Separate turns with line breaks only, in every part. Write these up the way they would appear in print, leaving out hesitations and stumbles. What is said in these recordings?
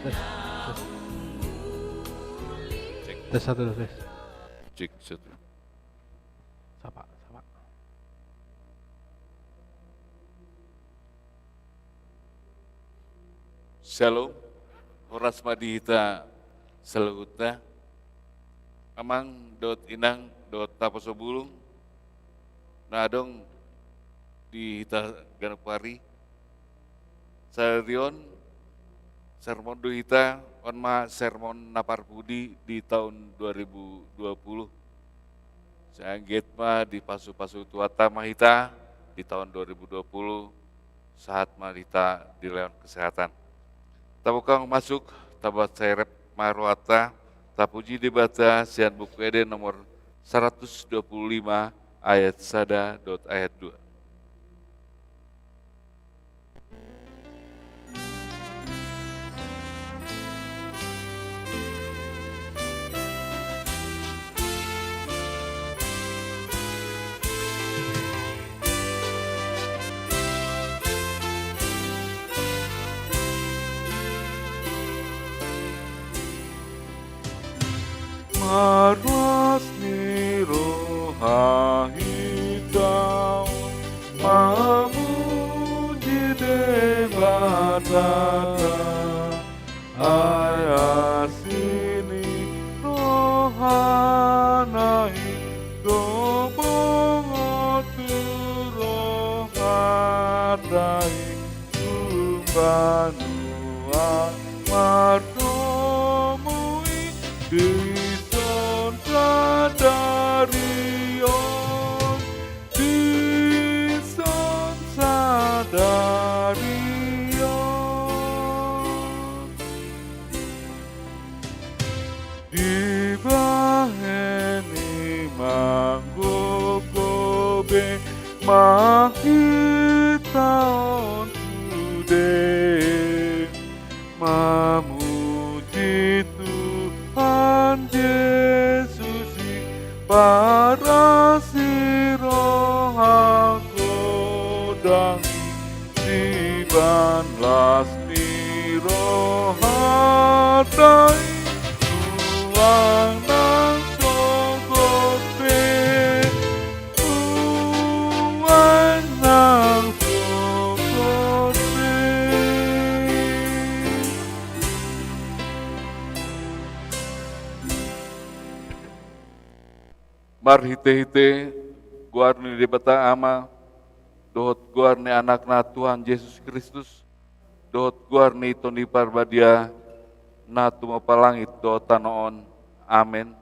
tes. Tes satu tes.
Cek satu.
Sapa.
Shalom, horas madihita selahuta, amang dot inang dot tapasobulung, nadong di hita ganapari, sarion sermon do hita onma sermon napar budi di tahun 2020. Saya ma di pasu-pasu tuata mahita di tahun 2020 saat mahita di leon kesehatan. Tabukang masuk tabat serep marwata tapuji debata sian buku ede nomor 125 ayat sada dot ayat 2.
Marwas ni rohahitau mamuji debatata ayasini rohanai dobongotu rohadai kumbanua mardomui Dison sadarion, dison sadarion, di baheni manggogobe mahitaon tude mamuji Tuhan Yesus para siroha godangi siban lasni rohadai tuang nang sogote tuang nang sogote.
Mar hite-hite guarni debata ama dohot guarni anakna Tuhan Yesus Kristus dohot guarni toni parbadia na tumapalangit dohot tanoon. Amin.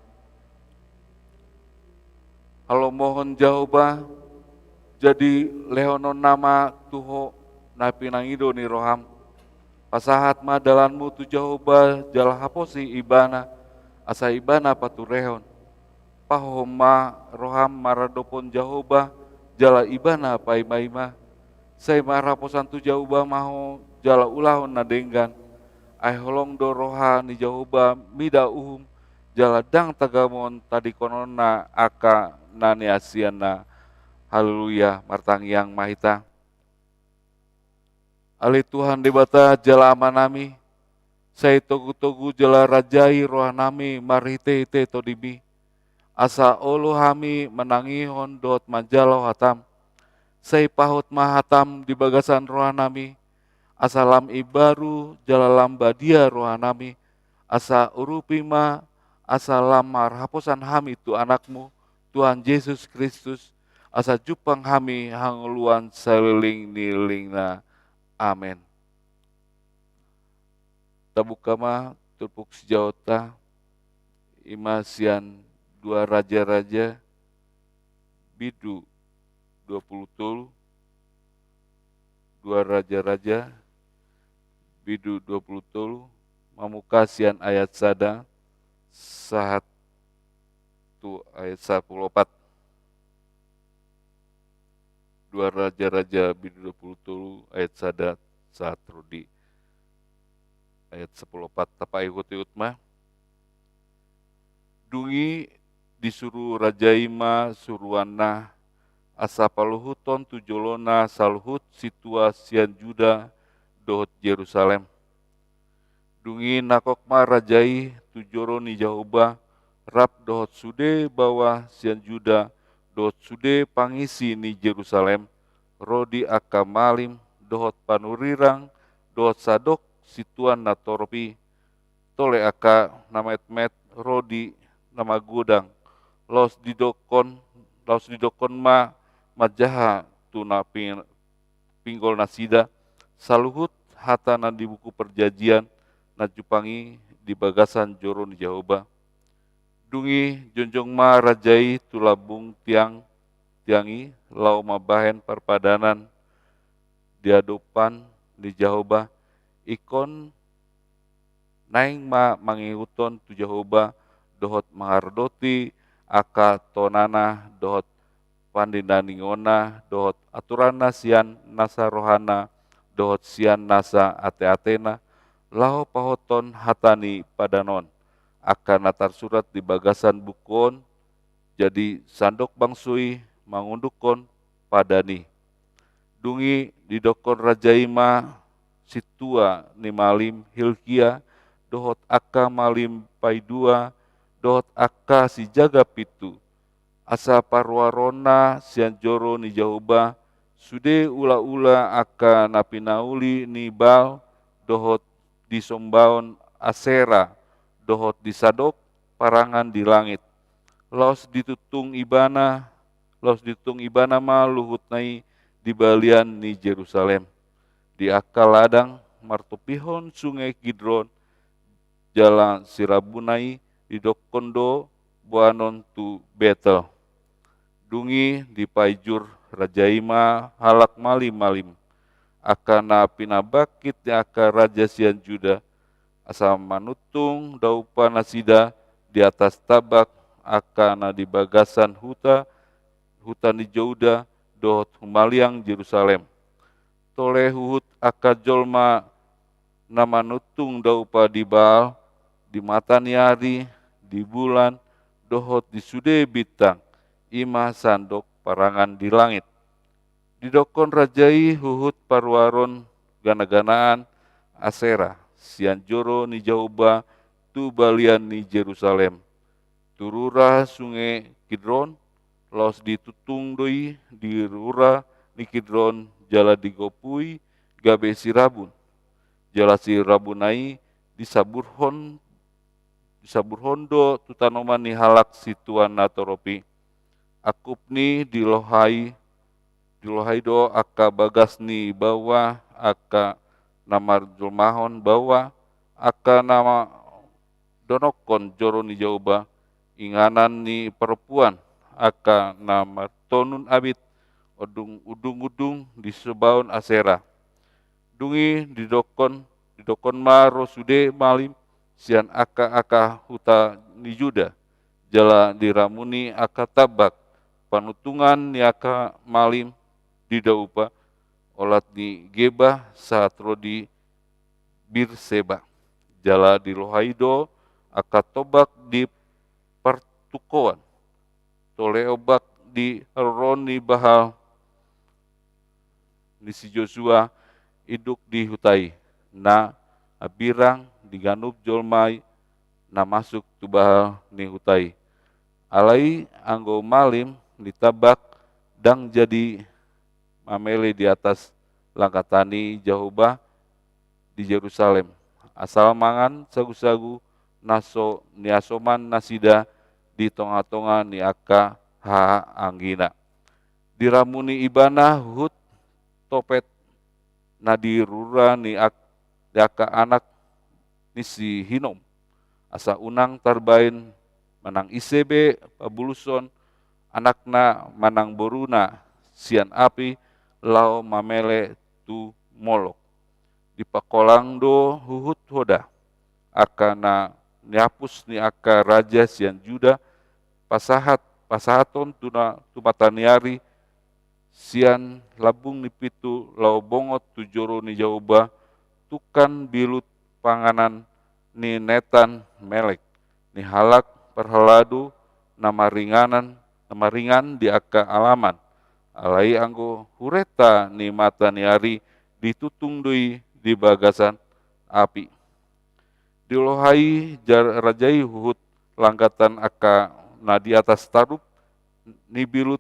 Halo mohon Jehovah jadi lehonon nama Tuho na pinangido ni roham pasahat madalanmu tu Jehovah jala haposi ibana asa ibana paturehon pahoma roham maradopon Jehovah jala ibana paima-ima say maraposan tu Jehovah maho jala ulahon na denggan ay holong do roha ni Jehovah mida uhum jala dang tagamon tadi konona aka nani asiana. Haleluya martangiang mahita ali Tuhan debata jala amanami say togu-togu jala rajai rohanami marhite-hite todibi asa olo hami menangihon dot majalau hatam say pahut mahatam di bagasan rohanami asa lam ibaru jala lam badia rohanami asa urupima asa lam marhaposan hami tu anakmu Tuhan Yesus Kristus asa jupang hami hanguluan seliling nilingna. Amin. Tabukama tupuk sejauta imasian dua raja-raja bidu 20 tulu dua raja-raja bidu 20 tulu mamukasian ayat sada sahat tu ayat 14 dua raja-raja bidu 20 tulu ayat sada saat rudi ayat 14 tapa ikut mah dungi disuruh rajaima suruana asa paluhuton tujolona salhut situasian Juda dohot Yerusalem Dungi nakokma rajai tujoro ni Jahoba rap dohot sude bawa sian Juda dohot sude pangisi ni Jerusalem rodi aka malim dohot panurirang dohot sadok situan na toropi tole aka nama etmet rodi nama gudang los didokon ma majaha tuna pinggol nasida saluhut hatana di buku perjanjian na jupangi di bagasan joro ni Jahoba. Dungi jonjong ma rajai tulabung tiangi lau mabahen perpadanan diadopan di Jahoba ikon naing ma mangiuton tu Jahoba dohot mangardoti aka tonana dohot pandindaningona dohot aturana sian nasa rohana dohot sian nasa ate-atena lao pahoton hatani padanon akan natar surat di bagasan bukon jadi sandok bangsui mangundukon padani dungi didokon rajaima situa ni malim Hilkia dohot aka malim paidua dohot aka si jaga pitu asa parwarona sian joro ni Jahoba sude ula-ula aka napinauli ni bal dohot di sombaon Asera dohot di sadok parangan di langit los ditutung ibana ma luhut nai di balian ni Jerusalem di akal ladang martopihon sungai Kidron jalan sirabunai di dokondo buanon tu Betel dungi di paijur rajaima halak malim akana pinabakit aka raja sian Juda asa manutung daupa nasida di atas tabak akana di bagasan hutan di Jauda dohot humaliang Jerusalem tole huhut aka jolma nama nutung daupa di Baal di mataniari di bulan dohot di sude bintang ima sandok parangan di langit didokon rajai huhut parwaron gana-ganaan Asera sian joro ni Jahoba tu balian ni Jerusalem turura sungai Kidron los ditutung doi di rura ni Kidron jala digopui gabe sirabun jala sirabunai disaburhon do tutanoman ni halak situan natoropi akupni dilohai do aka bagas ni bawa aka namar julmahon bawa aka nama donokon joro ni Jahoba inganan ni perempuan aka nama tonun abit udung di sebaun Asera dungi didokon ma rosude malim sian aka huta ni Juda jala diramuni aka tabak panutungan ni aka malim di daupa olat ni Geba saat rodi Birseba jala di Lohaido aka tobak di pertukoan tole obak di Roni Bahal di si Joshua iduk di hutai na abirang diganup jolmai na masuk tu Bahal ni hutai alai anggo malim ditabak dang jadi mamele di atas langkatani Jahoba di Jerusalem asal mangan sagu-sagu naso niasoman nasida di tonga-tonga ni aka ha anggina diramuni ibana hut topet nadirura ni aka anak ni si Hinom asa unang tarbain manang isebe pabuluson anakna manang boruna sian api lao mamele tu Molok dipakolang do huhut hoda akana niapus ni aka raja sian Juda pasahaton tu mataniari sian labung ni pitu lao bongot tu joro ni Jahoba tukan bilut panganan ni netan melek ni halak perhaladu nama ringan di aka alaman alai anggo hureta ni mataniari ditutung doi di bagasan api Dilohai rajai huhut langgatan aka na di atas tarup nibilut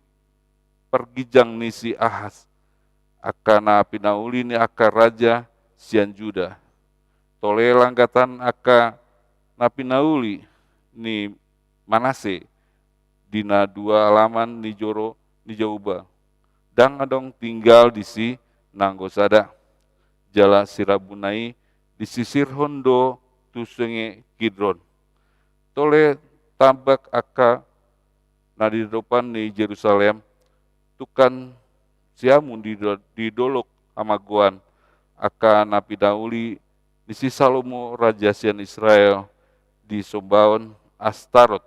pergijang nisi Ahas aka na pinauli ni aka raja sian Juda. Tole langgatan aka na pinauli ni Manase dina dua alaman ni Joro ni Jauba. Dang adong tinggal di si Nanggosada. Jala Sirabunai di sisir Hondo tu sungai Kidron. Tole tambak aka na di depan ni Yerusalem tukan siamun di dolok amaguan aka na pinauli di si Salomo raja sian Israel di Sombaon Astarot.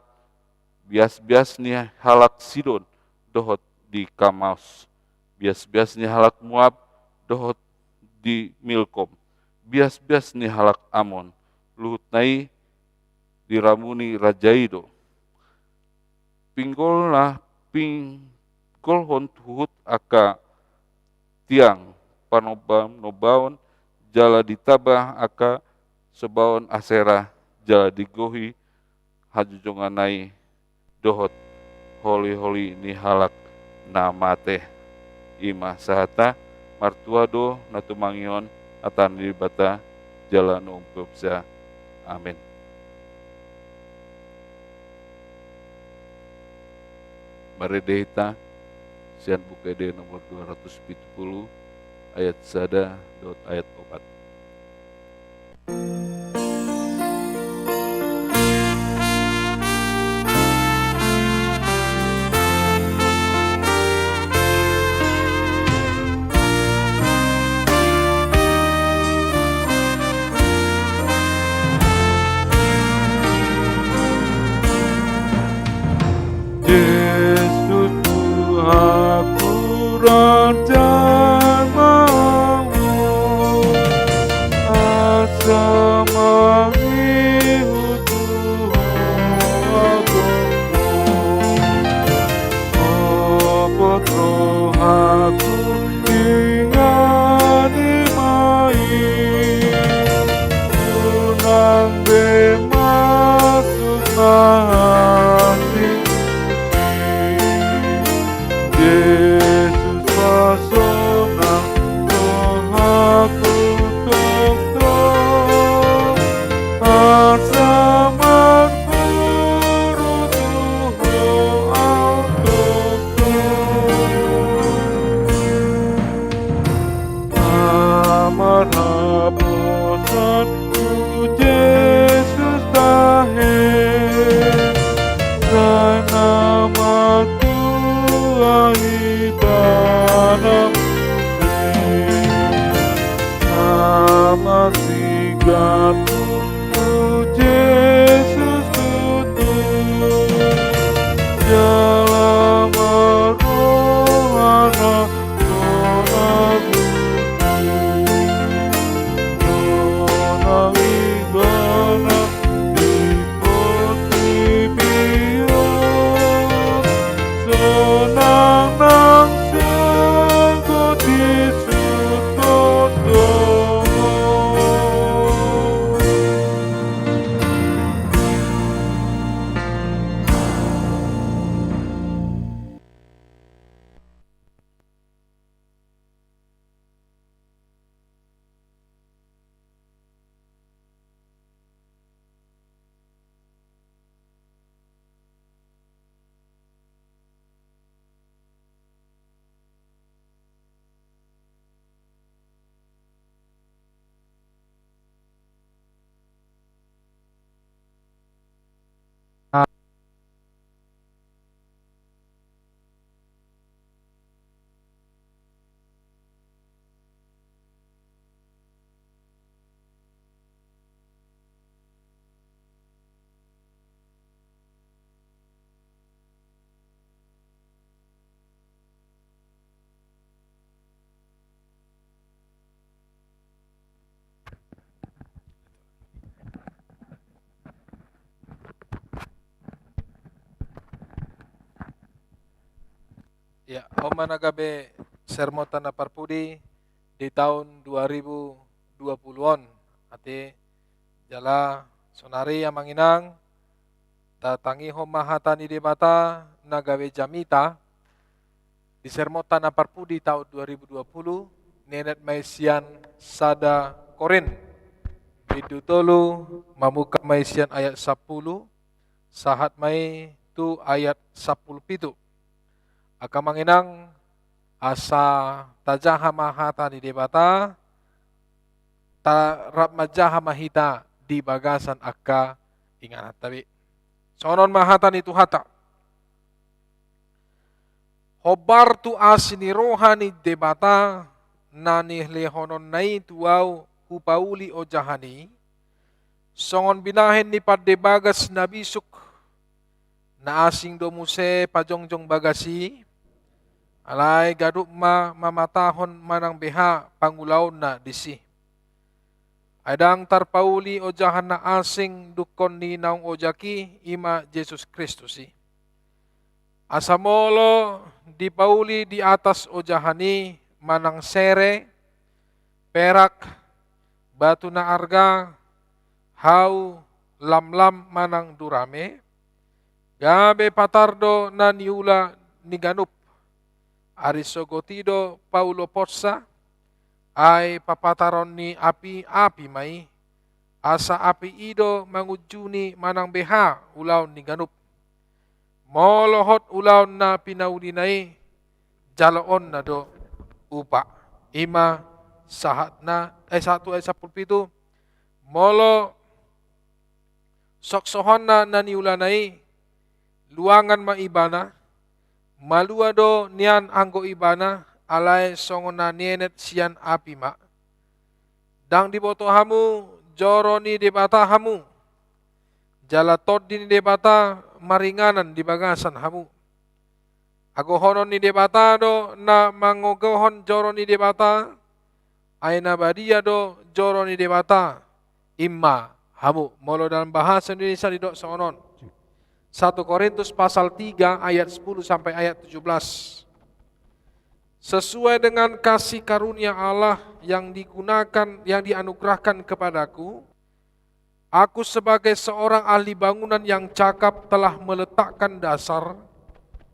Bias-bias ni halak Sidon dohot di Kamaus. Bias-bias ni halak Moab dohot di Milkom. Bias-bias ni halak Amon. Luhut nai diramuni rajaido. Pinggol hon tuhut aka tiang nobaon jala ditabah aka sebaon asera jala digohi hajujonganai dohot holi-holi ni halak namate ima sahata martuado natumangion atan dibata jalan umpupsa. Amin. Maredehita sian bukede nomor 270 ayat sada dot ayat 4.
Yesus Tuhanku Raja mau asa mengihutu agungmu Opot rohaku ingani mai Tunang bemasuk nasi Yesus pasona rohaku dokter asa magpurutuho ang dokter amaraposan ku Yesus dahil sa nama Tuhan nama sigatu tu Yesus tutup dalam rohana rona ibana dipoti biar sonang nang sangko disutoto.
Ya, Om Managabe Sermotan na Parpudi di tahun 2020-on. Ati Jala sonari yang manginang tatangi homahata ni debata nagawe jamita di sermota na parpudi tahun 2020 nenet maisian sada Korin bidutolu mamuka maisian ayat 10 sahat mai tu ayat 10 pitu aka manginang asa tajaha mahata ni debata tarap majaha mahita di bagasan akka ingat tabi sonon mahata ni tuhata hobar tu asini rohani debata nani lehonon nai tuau hupauli o jahani songon binahen ni padebagas na bisuk na asing domuse pajongjong bagasi alay gaduk mamatahon manang beha pangulaw na disi adang tarpauli o jahan na asing dukon ni naung ojaki ima Jesus Kristus si asamolo dipauli di atas o jahani manang sere perak batu na arga hau lamlam manang durame gabe patardo na niula ni ganup arisogotido paulo potsa ay papataron ni api mai asa api ido mangujuni manang beha ulaw ni ganup molohot ulaw na pinaulinay jalaon na do upa ima sahat na ay 1 ay 17 molo soksohon na naniulanay luangan maibana malua do nian anggo ibana alay songon na nienet sian api ma dang diboto hamu joro ni debata hamu jalatod din debata maringanan di bagasan hamu agohonon ni debata do na mangogohon joro ni debata ay nabadia do joro ni debata imma hamu molo dalam bahasa Indonesia didok sonon 1 Korintus pasal 3 ayat 10 sampai ayat 17 sesuai dengan kasih karunia Allah yang dianugerahkan kepadaku, aku sebagai seorang ahli bangunan yang cakap telah meletakkan dasar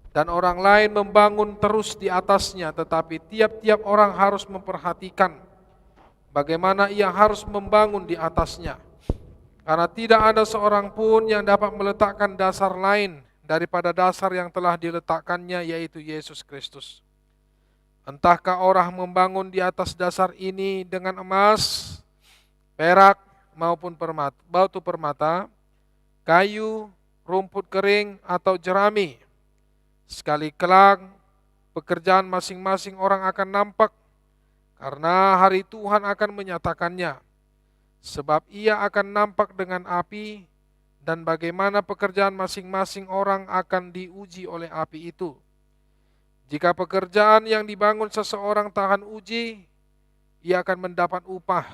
dan orang lain membangun terus di atasnya, tetapi tiap-tiap orang harus memperhatikan bagaimana ia harus membangun di atasnya. Karena tidak ada seorang pun yang dapat meletakkan dasar lain daripada dasar yang telah diletakkannya, yaitu Yesus Kristus. Entahkah orang membangun di atas dasar ini dengan emas, perak maupun batu permata, kayu, rumput kering atau jerami. Sekali kelak pekerjaan masing-masing orang akan nampak karena hari Tuhan akan menyatakannya. Sebab ia akan nampak dengan api dan bagaimana pekerjaan masing-masing orang akan diuji oleh api itu. Jika pekerjaan yang dibangun seseorang tahan uji, ia akan mendapat upah.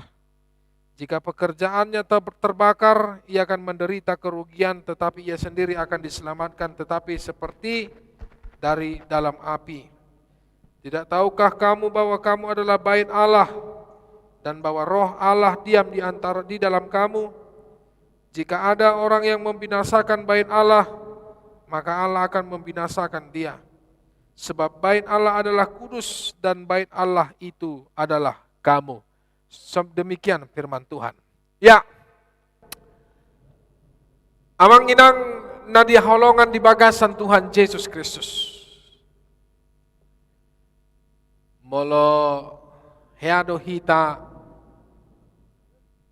Jika pekerjaannya terbakar, ia akan menderita kerugian, tetapi ia sendiri akan diselamatkan, tetapi seperti dari dalam api. Tidak tahukah kamu bahwa kamu adalah bait Allah dan bahwa Roh Allah diam di dalam kamu? Jika ada orang yang membinasakan bait Allah, maka Allah akan membinasakan dia. Sebab bait Allah adalah kudus dan bait Allah itu adalah kamu. Demikian firman Tuhan. Ya. Amang inang nadia holongan di bagasan Tuhan Yesus Kristus. Molo heado hita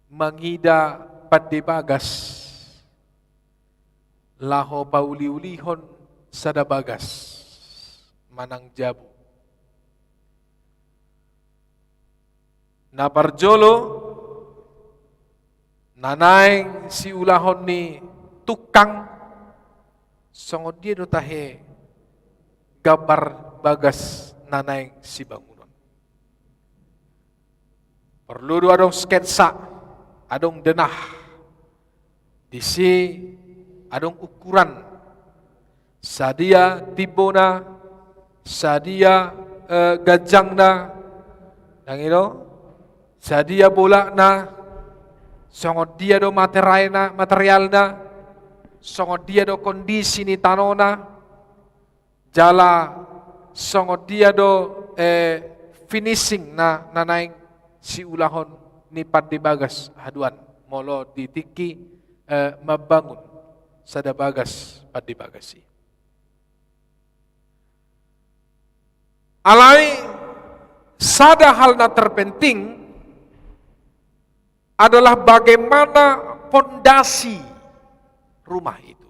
mangida padebagas laho pauli-ulihon sada bagas manang jabu na parjolo nanay si ulahon ni tukang songod dia do tahe gabar bagas nanay si bangunan perlu do adong sketsa adong denah disi adong ukuran sadia tibona sadia gajang na yang sadia bola na songo dia do materialna, songo dia do kondisi ni tanona, jala songo dia do finishing na naing si ulahon ni Padde Bagas haduan molo ditiki mabangun sada bagas Padde Bagasi. Alai sada hal na terpenting adalah bagaimana pondasi rumah itu.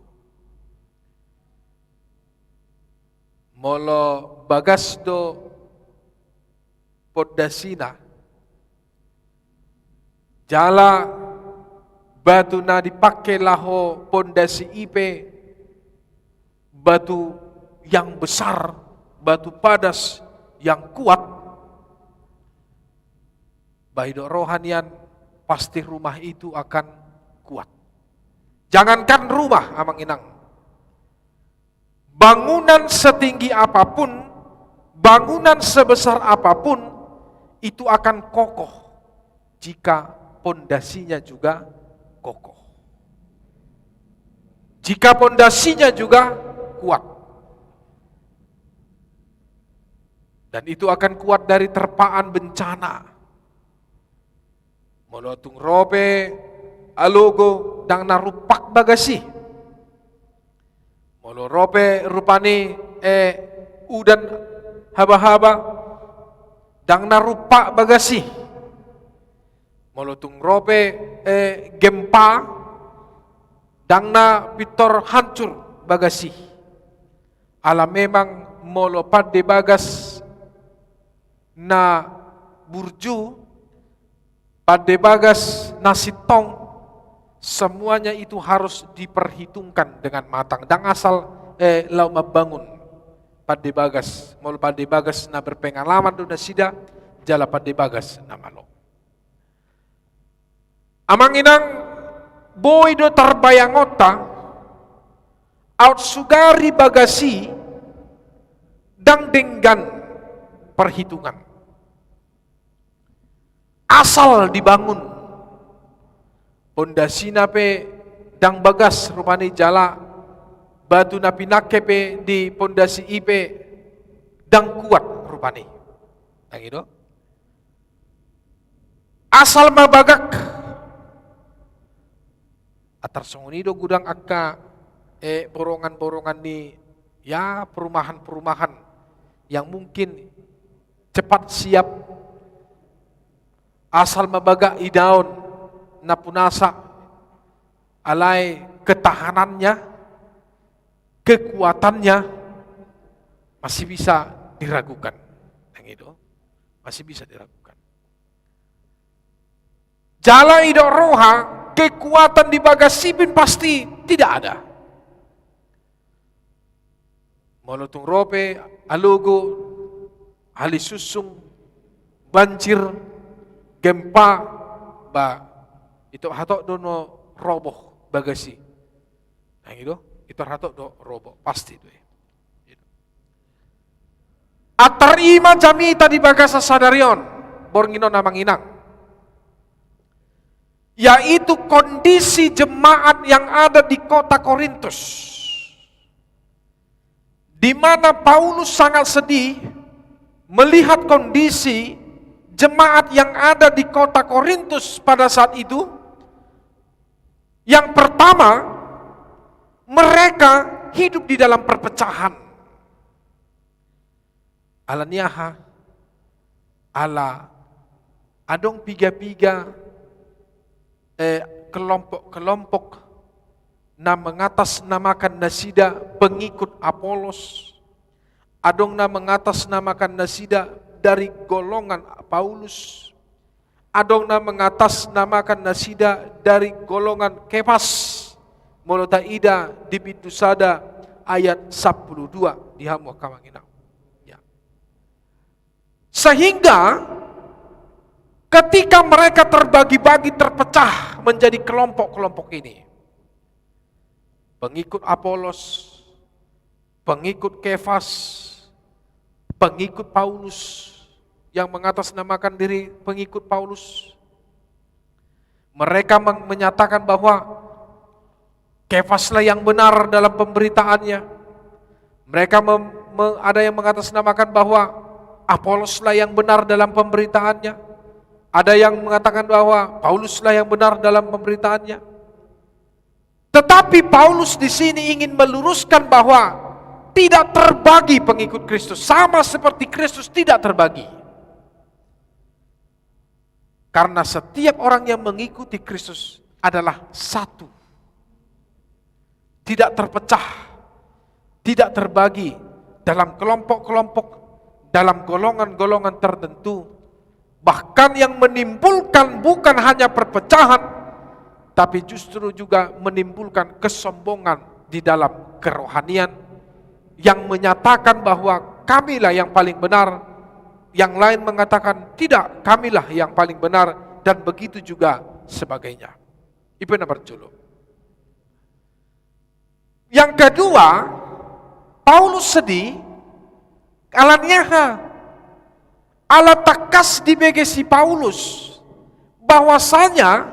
Molo bagas do pondasina jala batu na dipakai laho pondasi IP, batu yang besar, batu padas yang kuat, bahido rohanian pasti rumah itu akan kuat. Jangankan rumah, amang inang, bangunan setinggi apapun, bangunan sebesar apapun, itu akan kokoh jika pondasinya juga kokoh. Jika pondasinya juga kuat. Dan itu akan kuat dari terpaan bencana. Molotung robe, alogo, dang narupak bagasi. Molo robe rupani udan haba-haba, dang narupak bagasi. Molotung robe gempa, dang na pitor hancur bagasi. Ala memang molo Padde Bagas na burju, Padde Bagas na sitong, semuanya itu harus diperhitungkan dengan matang. Dan asal lau mabangun Padde Bagas, molo Padde Bagas na berpengalaman do na sida, jala Padde Bagas na malo. Amang inang boy do tarbayangota, out sugari bagasi, dang denggan perhitungan. Asal dibangun pondasina pe dang bagas rupani jala batu na pinake pe di pondasi ipe dang kuat rupani. Yang itu asal mabagak atar songonido gudang akka borongan-borongan ni ya perumahan-perumahan yang mungkin cepat siap, asal mabaga idaon na punasa alai ketahanannya, kekuatannya masih bisa diragukan. Yang itu masih bisa diragukan. Jala ido roha, kekuatan di bagasipin pasti tidak ada. Molotung rope, alugo, halisusung, banjir, gempa, ba itu hatok dono roboh bagasi. Yang itu hatok do roboh pasti itu. Atarima jami tadi bagasa sadarion, borngino namang inang. Yaitu kondisi jemaat yang ada di kota Korintus. Di mana Paulus sangat sedih melihat kondisi jemaat yang ada di kota Korintus pada saat itu. Yang pertama, mereka hidup di dalam perpecahan. Alaniaha, ala adong piga-piga kelompok-kelompok na mengatasnamakan nasida pengikut Apolos, adong na mengatasnamakan nasida dari golongan Paulus, adong na mengatasnamakan nasida dari golongan Kefas, molota ida di pintu sada ayat 12 di hamu kamanginang. Ya. Sehingga ketika mereka terbagi-bagi, terpecah menjadi kelompok-kelompok ini, pengikut Apolos, pengikut Kefas, pengikut Paulus yang mengatasnamakan diri pengikut Paulus, Mereka menyatakan bahwa Kefaslah yang benar dalam pemberitaannya. Mereka ada yang mengatasnamakan bahwa Apoloslah yang benar dalam pemberitaannya. Ada yang mengatakan bahwa Pauluslah yang benar dalam pemberitaannya. Tetapi Paulus di sini ingin meluruskan bahwa tidak terbagi pengikut Kristus, sama seperti Kristus tidak terbagi. Karena setiap orang yang mengikuti Kristus adalah satu. Tidak terpecah, tidak terbagi dalam kelompok-kelompok, dalam golongan-golongan tertentu. Bahkan yang menimbulkan bukan hanya perpecahan, tapi justru juga menimbulkan kesombongan di dalam kerohanian, yang menyatakan bahwa kamilah yang paling benar, yang lain mengatakan tidak, kamilah yang paling benar, dan begitu juga sebagainya. Itu nomor julu. Yang kedua, Paulus sedih, alat takas di begesi Paulus, bahwasanya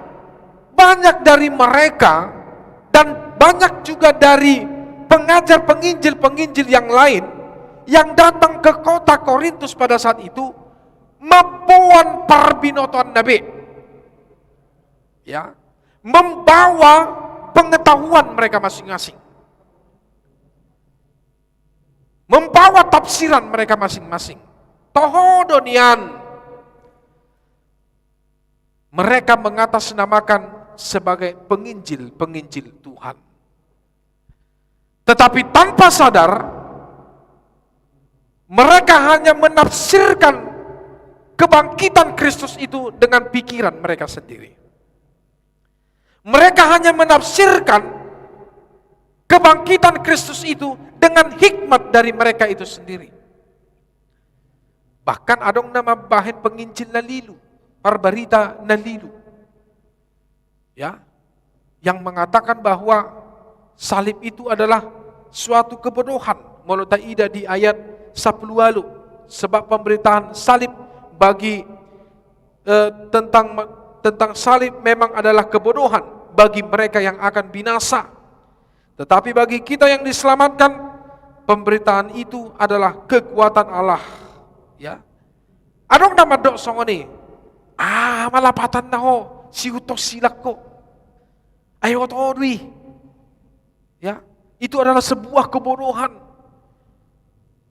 banyak dari mereka dan banyak juga dari pengajar penginjil yang lain yang datang ke kota Korintus pada saat itu membawa parbinoton nabi, ya, membawa pengetahuan mereka masing-masing, membawa tafsiran mereka masing-masing. Tohodonian, mereka mengatasnamakan sebagai penginjil Tuhan. Tetapi tanpa sadar, mereka hanya menafsirkan kebangkitan Kristus itu dengan pikiran mereka sendiri. Mereka hanya menafsirkan kebangkitan Kristus itu dengan hikmat dari mereka itu sendiri. Bahkan adong nama bahan penginjil nalilu, parbarita nalilu, ya, yang mengatakan bahwa salib itu adalah suatu kebodohan. Menurut Ida di ayat 10 lalu, sebab pemberitaan salib bagi tentang salib memang adalah kebodohan bagi mereka yang akan binasa. Tetapi bagi kita yang diselamatkan, pemberitaan itu adalah kekuatan Allah. Ya, adong nama dok songoni, malapatan na ho, si utos silak ko, ayo todwi. Ya, itu adalah sebuah kebodohan.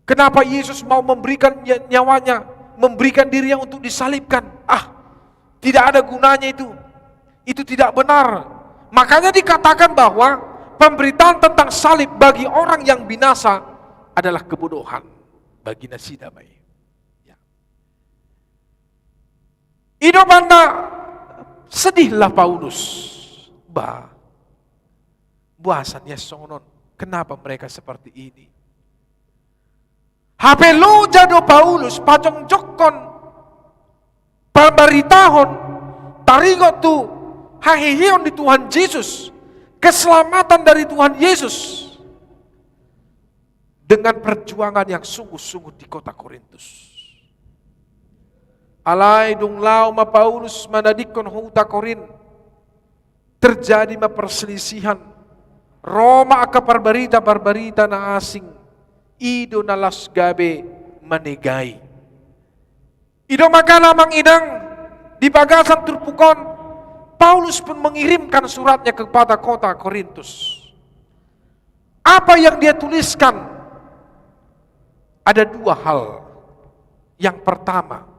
Kenapa Yesus mau memberikan nyawanya, memberikan dirinya untuk disalibkan? Tidak ada gunanya itu. Itu tidak benar. Makanya dikatakan bahwa pemberitaan tentang salib bagi orang yang binasa adalah kebodohan bagi nasi damai. Idobanda sedihlah Paulus. Buasannya songon. Kenapa mereka seperti ini? Hapelu jado Paulus pacong jokon pemberitahon tarigo tu hahihion di Tuhan Yesus, keselamatan dari Tuhan Yesus, dengan perjuangan yang sungguh-sungguh di kota Korintus. Alai dung lau ma Paulus manadikon huta Korin, terjadi ma perselisihan. Roma aka parbarita na asing, ido nalas gabe manegai. Ido maka lamang idang di bagasan turpukon, Paulus pun mengirimkan suratnya kepada kota Korintus. Apa yang dia tuliskan? Ada dua hal. Yang pertama,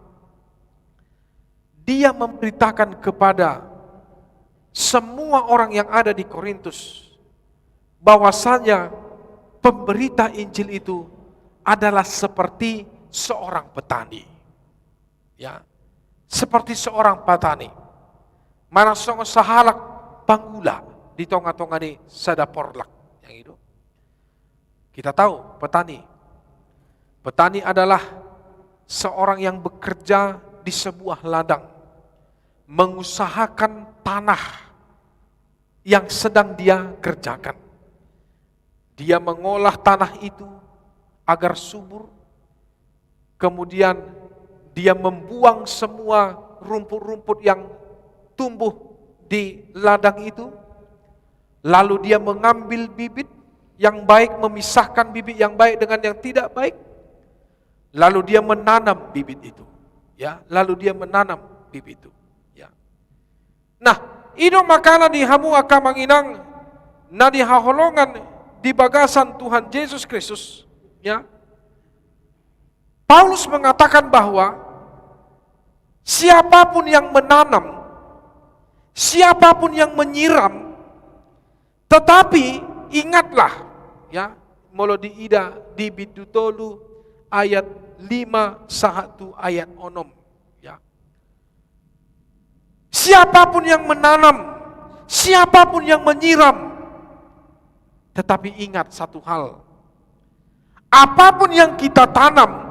dia memberitakan kepada semua orang yang ada di Korintus bahwasanya pemberita Injil itu adalah seperti seorang petani. Ya, seperti seorang petani. Mana song sahalak panggula di tonga-tonga ni sadaporlak yang itu. Kita tahu petani. Petani adalah seorang yang bekerja di sebuah ladang, mengusahakan tanah yang sedang dia kerjakan. Dia mengolah tanah itu agar subur, kemudian dia membuang semua rumput-rumput yang tumbuh di ladang itu, lalu dia mengambil bibit yang baik, memisahkan bibit yang baik dengan yang tidak baik, lalu dia menanam bibit itu, ya, lalu dia menanam bibit itu, ya. Nah, ido makana di hamu aka manginang na di haholongan di bagasan Tuhan Yesus Kristus, ya. Paulus mengatakan bahwa siapapun yang menanam, siapapun yang menyiram, tetapi ingatlah, ya, molo di ida di bidutolu ayat 5 sahatu ayat 6, ya. Siapapun yang menanam, siapapun yang menyiram, tetapi ingat satu hal, apapun yang kita tanam,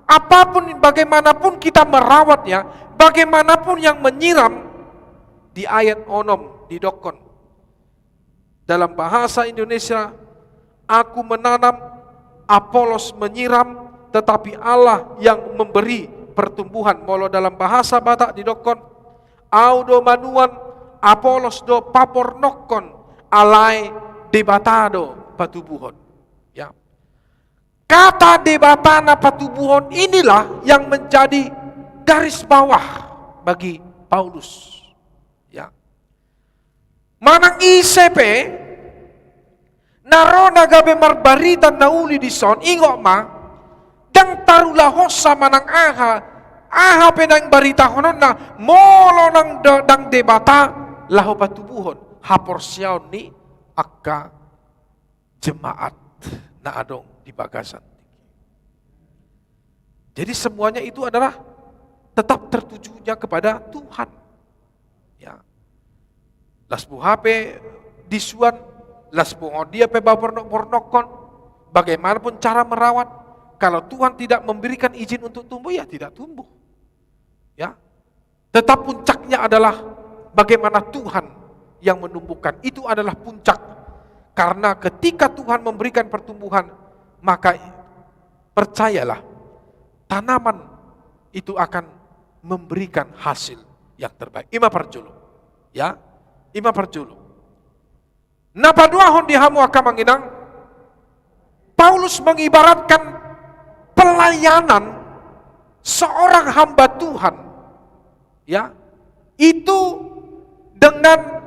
apapun bagaimanapun kita merawatnya, bagaimanapun yang menyiram, di ayat 6 di dokon dalam bahasa Indonesia, aku menanam, Apolos menyiram, tetapi Allah yang memberi pertumbuhan. Molo dalam bahasa Batak di dokon, audo manuan Apolos do papor nokon alai debatado patubuhon, ya. Kata debatana patubuhon inilah yang menjadi garis bawah bagi Paulus, ya. Manang ICP naro nagabe marbarita nauli di son ingok ma dang tarulah hosa manang aha penang barita honon na molo nang dang debata laho patubuhon hapor siaw ni akka jemaat na adong di bagasan. Jadi semuanya itu adalah tetap tertujunya kepada Tuhan, ya. Las buhape disuan, las dia pe bornokon, bagaimanapun cara merawat, kalau Tuhan tidak memberikan izin untuk tumbuh, ya tidak tumbuh, ya. Tetap puncaknya adalah bagaimana Tuhan yang menumbuhkan, itu adalah puncak. Karena ketika Tuhan memberikan pertumbuhan, maka percayalah, tanaman itu akan memberikan hasil yang terbaik. Ima perjulu, ya, ima perjulu. Napa duahon di hamu akan menginang, Paulus mengibaratkan pelayanan seorang hamba Tuhan, ya, itu dengan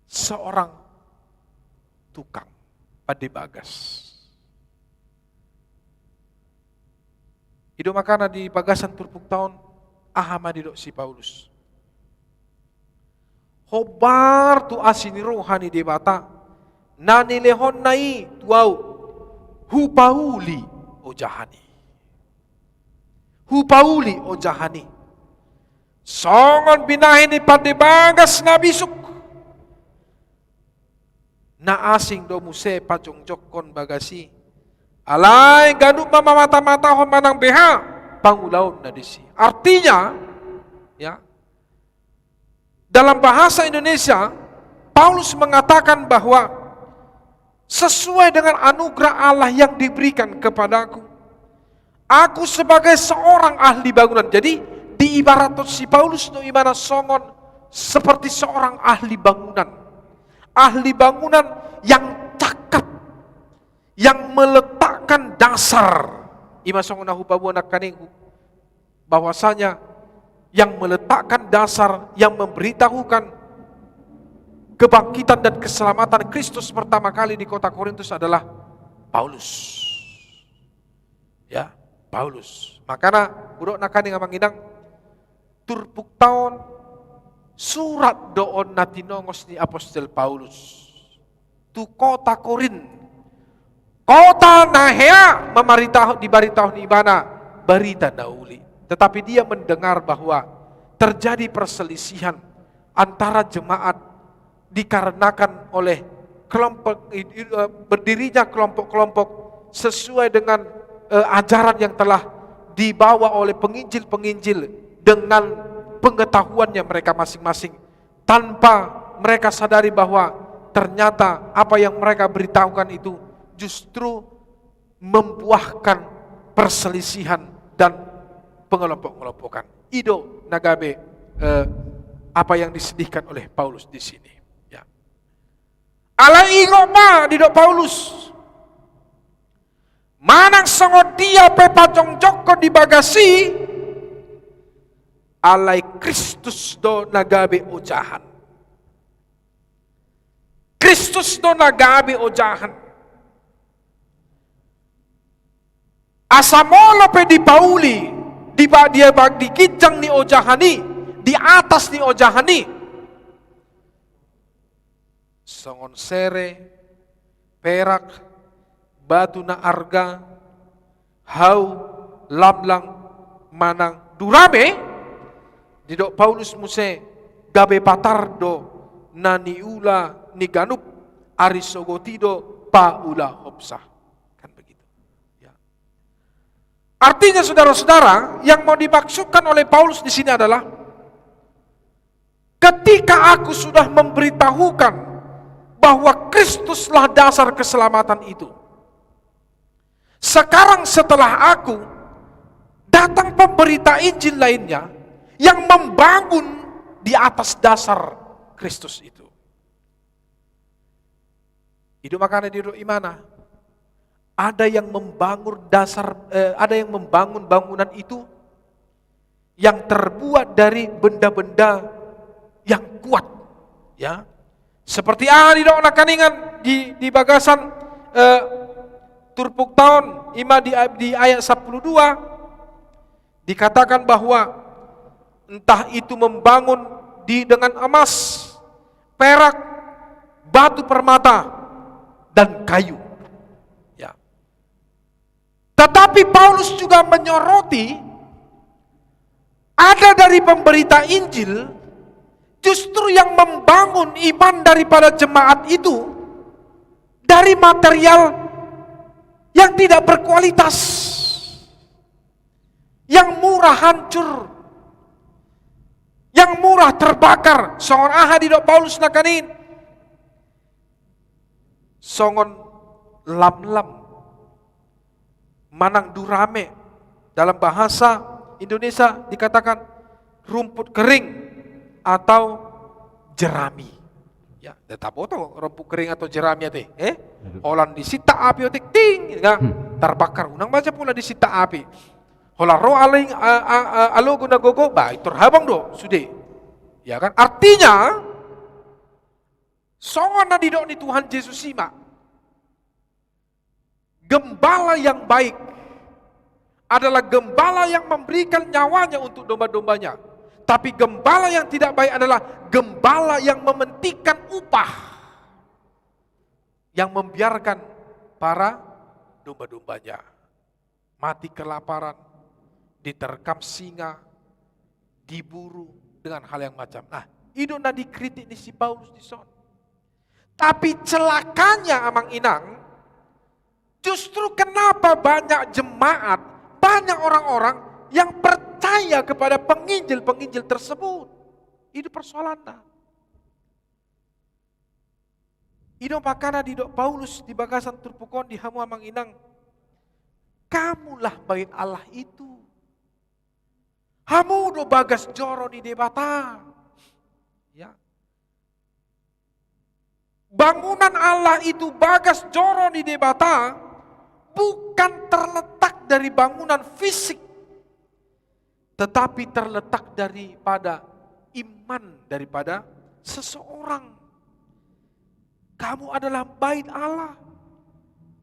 seorang tukang padebagas. Ido makana di bagasan turpuk tahun ahama didok si Paulus. Hobar tu asini rohani debata nani lehon nai tuau hupauli ojahani. Hupauli ojahani. Songon binahin ni padebagas na bisuk. Na asing do muse pajongjok kon bagasi. Alay ganuk mamamata-mata hon manang beha pangulaon na disi. Artinya, ya, dalam bahasa Indonesia Paulus mengatakan bahwa sesuai dengan anugerah Allah yang diberikan kepadaku, aku sebagai seorang ahli bangunan. Jadi diibaratkan si Paulus no imana songon seperti seorang ahli bangunan. Ahli bangunan yang cakap, yang meletakkan dasar. Ima songon nahupabu anak kaning bahwasanya yang meletakkan dasar, yang memberitahukan kebangkitan dan keselamatan Kristus pertama kali di kota Korintus adalah Paulus. Ya, Paulus. Makanya urok nakani ngamanginang turpuk taon surat doon natinongos ni Apostol Paulus tu kota Korin, kota nahea dibaritahu ni ibana barita nauli. Tetapi dia mendengar bahwa terjadi perselisihan antara jemaat dikarenakan oleh berdirinya kelompok-kelompok sesuai dengan ajaran yang telah dibawa oleh penginjil-penginjil dengan pengetahuannya mereka masing-masing, tanpa mereka sadari bahwa ternyata apa yang mereka beritahukan itu justru membuahkan perselisihan dan pengelompok-kelompokan. Ido nagabe apa yang disedihkan oleh Paulus di sini. Ya. Ala ingo ma di dok Paulus. Manang sangot dia pepacong joko di bagasi. Alai Kristus do nagabe ojahan. Kristus do nagabe ojahan. Asamolo pe di Pauli, di dia di kijang ni ojahani, di atas ni ojahani. Songon sere, perak, batu na arga, hau, lamlang, manang durame, di dok Paulus muse gabe patardo na niula ni ganup arisogotido paula hopsa. Artinya saudara-saudara, yang mau dimaksudkan oleh Paulus di sini adalah ketika aku sudah memberitahukan bahwa Kristuslah dasar keselamatan itu. Sekarang setelah aku datang pemberita Injil lainnya yang membangun di atas dasar Kristus itu. Itu makanya di imana ada yang membangun ada yang membangun bangunan itu yang terbuat dari benda-benda yang kuat, ya. Seperti di dok nakaningan di bagasan turpuk tahun ima di ayat 12 dikatakan bahwa entah itu membangun dengan emas, perak, batu permata dan kayu. Tetapi Paulus juga menyoroti ada dari pemberita Injil justru yang membangun iman daripada jemaat itu dari material yang tidak berkualitas, yang murah hancur, yang murah terbakar. Songon di dok Paulus nakanin, songon lam-lam, manang durame, dalam bahasa Indonesia dikatakan rumput kering atau jerami. Ya, tetap foto rumput kering atau jerami teh. Holan disita api otik ting, terbakar. Unang baca pula disita api. Hola ro aling alo guna gogo, itu habang do, sudah. Ya kan? Artinya songon na didok ni Tuhan Yesus simak. Gembala yang baik adalah gembala yang memberikan nyawanya untuk domba-dombanya. Tapi gembala yang tidak baik adalah gembala yang mementingkan upah, yang membiarkan para domba-dombanya mati kelaparan, diterkam singa, diburu dengan hal yang macam. Nah, itu na dikritik di si Paulus di son. Tapi celakanya amang inang, justru kenapa banyak jemaat, banyak orang-orang yang percaya kepada penginjil-penginjil tersebut. Itu persoalannya. Itu makanya di dok Paulus di bagasan turpukon di hamu amang inang, kamulah bait Allah itu. Hamu do bagas joro di debata. Ya. Bangunan Allah itu bagas joro di debata bukan terletak dari bangunan fisik, tetapi terletak daripada iman daripada seseorang. Kamu adalah bait Allah.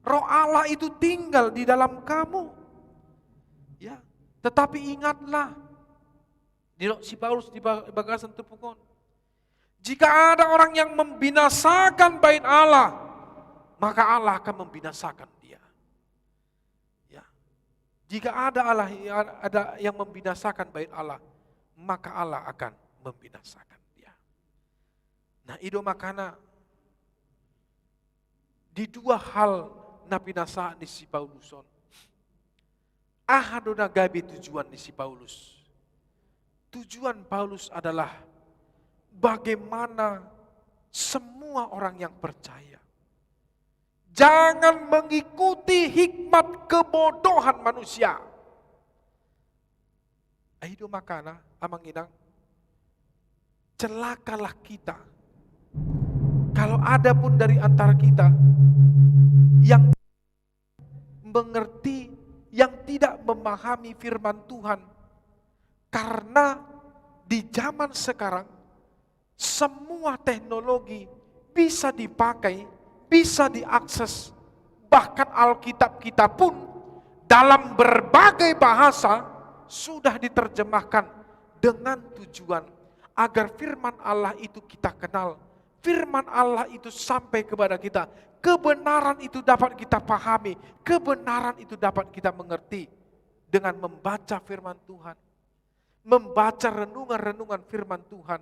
Roh Allah itu tinggal di dalam kamu. Ya, tetapi ingatlah, si Paulus di bagasan tepukon, jika ada orang yang membinasakan bait Allah, maka Allah akan membinasakan dia. Ya. Jika ada yang membinasakan bait Allah, maka Allah akan membinasakan dia. Nah, itu makana di dua hal napinasaan di si Pauluson. Ahadona gabi tujuan di si Paulus. Tujuan Paulus adalah bagaimana semua orang yang percaya jangan mengikuti hikmat kebodohan manusia. Itu makana amang inang celakalah kita kalau ada pun dari antara kita yang mengerti, yang tidak memahami firman Tuhan. Karena di zaman sekarang semua teknologi bisa dipakai, bisa diakses. Bahkan Alkitab kita pun dalam berbagai bahasa sudah diterjemahkan dengan tujuan agar firman Allah itu kita kenal. Firman Allah itu sampai kepada kita. Kebenaran itu dapat kita pahami. Kebenaran itu dapat kita mengerti dengan membaca firman Tuhan. Membaca renungan-renungan firman Tuhan.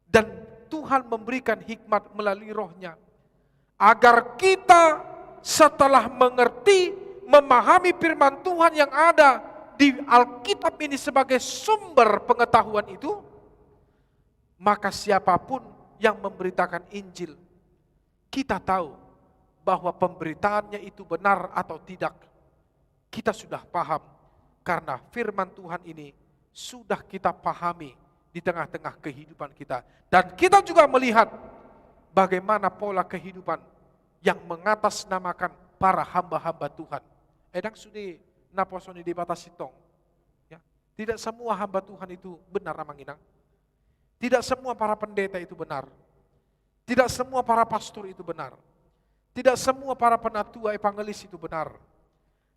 Dan Tuhan memberikan hikmat melalui rohnya. Agar kita setelah mengerti, memahami firman Tuhan yang ada di Alkitab ini sebagai sumber pengetahuan itu, maka siapapun yang memberitakan Injil, kita tahu bahwa pemberitaannya itu benar atau tidak. Kita sudah paham karena firman Tuhan ini sudah kita pahami di tengah-tengah kehidupan kita. Dan kita juga melihat bagaimana pola kehidupan yang mengatasnamakan para hamba-hamba Tuhan. Edang sudi naposoni dibatasi tong. Ya. Tidak semua hamba Tuhan itu benar amanginang. Tidak semua para pendeta itu benar. Tidak semua para pastor itu benar. Tidak semua para penatua evangelis itu benar.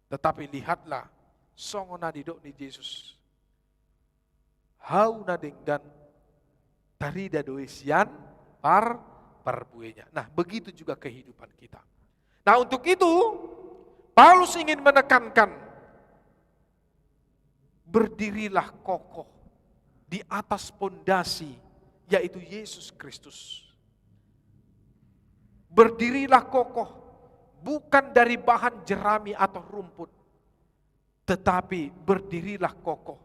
Tetapi lihatlah songona didok ni Yesus. Hau na denggan tarida doisian perbuenya. Nah, begitu juga kehidupan kita. Nah, untuk itu Paulus ingin menekankan, berdirilah kokoh di atas pondasi yaitu Yesus Kristus. Berdirilah kokoh bukan dari bahan jerami atau rumput, tetapi berdirilah kokoh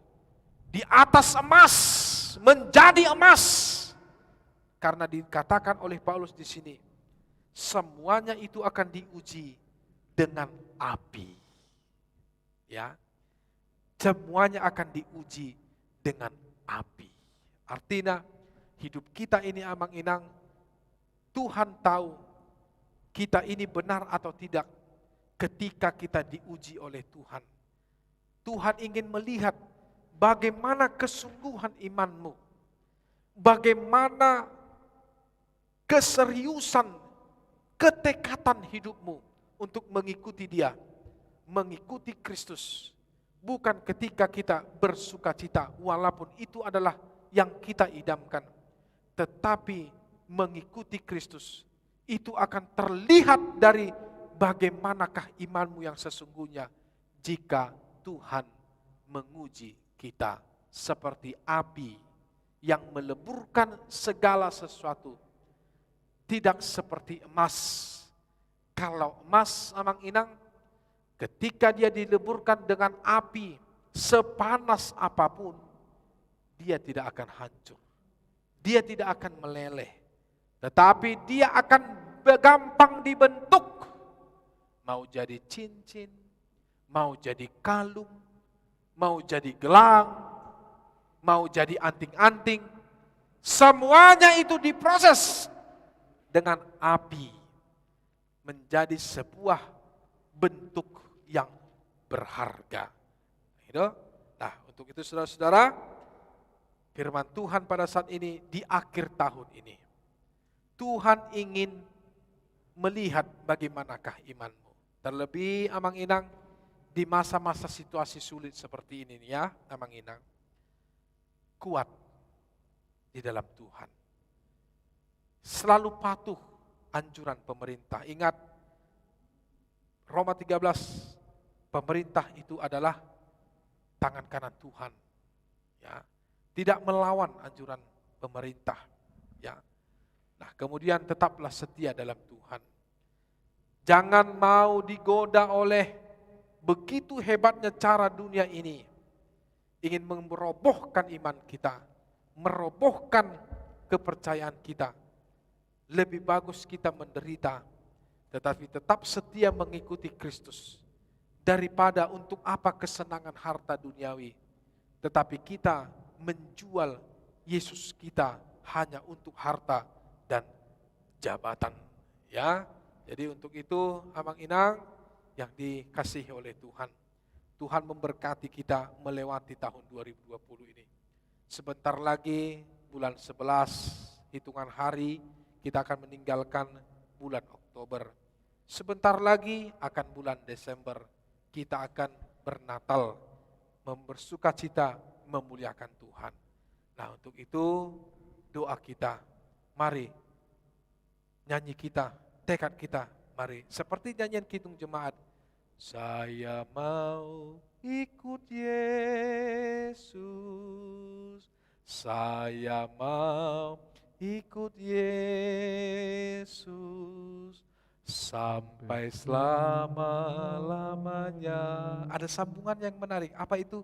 di atas emas, menjadi emas. Karena dikatakan oleh Paulus di sini, semuanya itu akan diuji dengan api. Ya. Semuanya akan diuji dengan api. Artinya hidup kita ini amang-inang, Tuhan tahu kita ini benar atau tidak ketika kita diuji oleh Tuhan. Tuhan ingin melihat bagaimana kesungguhan imanmu, bagaimana keseriusan, ketekatan hidupmu untuk mengikuti Dia, mengikuti Kristus. Bukan ketika kita bersukacita, walaupun itu adalah yang kita idamkan. Tetapi mengikuti Kristus, itu akan terlihat dari bagaimanakah imanmu yang sesungguhnya jika Tuhan menguji kita seperti api yang meleburkan segala sesuatu. Tidak seperti emas. Kalau emas amang-inang, ketika dia dileburkan dengan api sepanas apapun, dia tidak akan hancur. Dia tidak akan meleleh. Tetapi dia akan gampang dibentuk. Mau jadi cincin, mau jadi kalung, mau jadi gelang, mau jadi anting-anting. Semuanya itu diproses dengan api menjadi sebuah bentuk yang berharga. Nah, untuk itu saudara-saudara, firman Tuhan pada saat ini di akhir tahun ini, Tuhan ingin melihat bagaimanakah imanmu. Terlebih amang-inang di masa-masa situasi sulit seperti ini ya, amang-inang. Kuat di dalam Tuhan. Selalu patuh anjuran pemerintah. Ingat, Roma 13, pemerintah itu adalah tangan kanan Tuhan. Ya, tidak melawan anjuran pemerintah. Ya. Nah, kemudian tetaplah setia dalam Tuhan. Jangan mau digoda oleh begitu hebatnya cara dunia ini. Ingin merobohkan iman kita, merobohkan kepercayaan kita. Lebih bagus kita menderita, tetapi tetap setia mengikuti Kristus. Daripada untuk apa kesenangan harta duniawi, tetapi kita menjual Yesus kita hanya untuk harta dan jabatan. Ya, jadi untuk itu Amang Inang yang dikasihi oleh Tuhan. Tuhan memberkati kita melewati tahun 2020 ini. Sebentar lagi bulan 11 hitungan hari kita akan meninggalkan bulan Oktober. Sebentar lagi akan bulan Desember kita akan bernatal, bersukacita memuliakan Tuhan. Nah, untuk itu doa kita, mari nyanyi kita, tekad kita, mari seperti nyanyian Kidung Jemaat. Saya mau ikut Yesus, saya mau ikut Yesus sampai selama-lamanya. Ada sambungan yang menarik. Apa itu?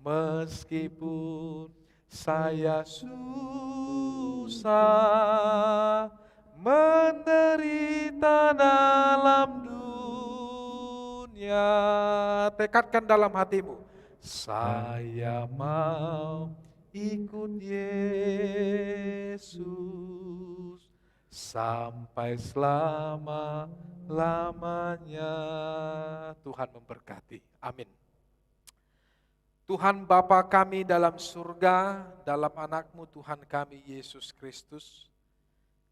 Meskipun saya susah menderita dalam dunia, tekadkan dalam hatimu, saya mau ikut Yesus sampai selama-lamanya. Tuhan memberkati. Amin. Tuhan Bapa kami dalam surga, dalam anakmu Tuhan kami Yesus Kristus,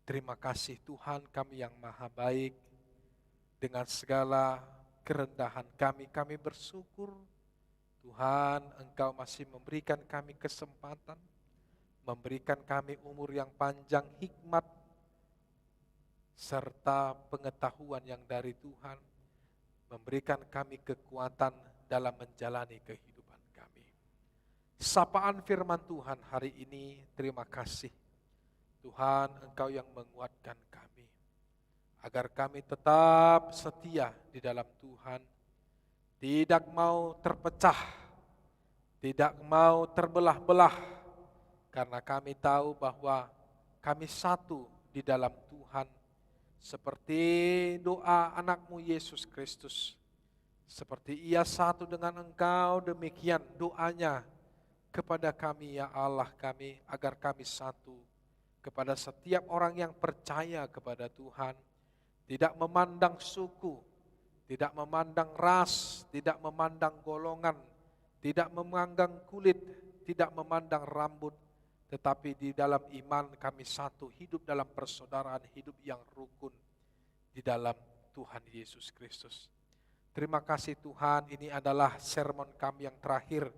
terima kasih Tuhan kami yang maha baik. Dengan segala kerendahan kami bersyukur Tuhan Engkau masih memberikan kami kesempatan, memberikan kami umur yang panjang, hikmat, serta pengetahuan yang dari Tuhan, memberikan kami kekuatan dalam menjalani kehidupan kami. Sapaan firman Tuhan hari ini, terima kasih Tuhan Engkau yang menguatkan kami, agar kami tetap setia di dalam Tuhan, tidak mau terpecah, tidak mau terbelah-belah, karena kami tahu bahwa kami satu di dalam Tuhan, seperti doa anakmu Yesus Kristus. Seperti ia satu dengan Engkau, demikian doanya kepada kami ya Allah kami, agar kami satu kepada setiap orang yang percaya kepada Tuhan, tidak memandang suku, tidak memandang ras, tidak memandang golongan, tidak memandang kulit, tidak memandang rambut, tetapi di dalam iman kami satu, hidup dalam persaudaraan, hidup yang rukun di dalam Tuhan Yesus Kristus. Terima kasih Tuhan, ini adalah sermon kami yang terakhir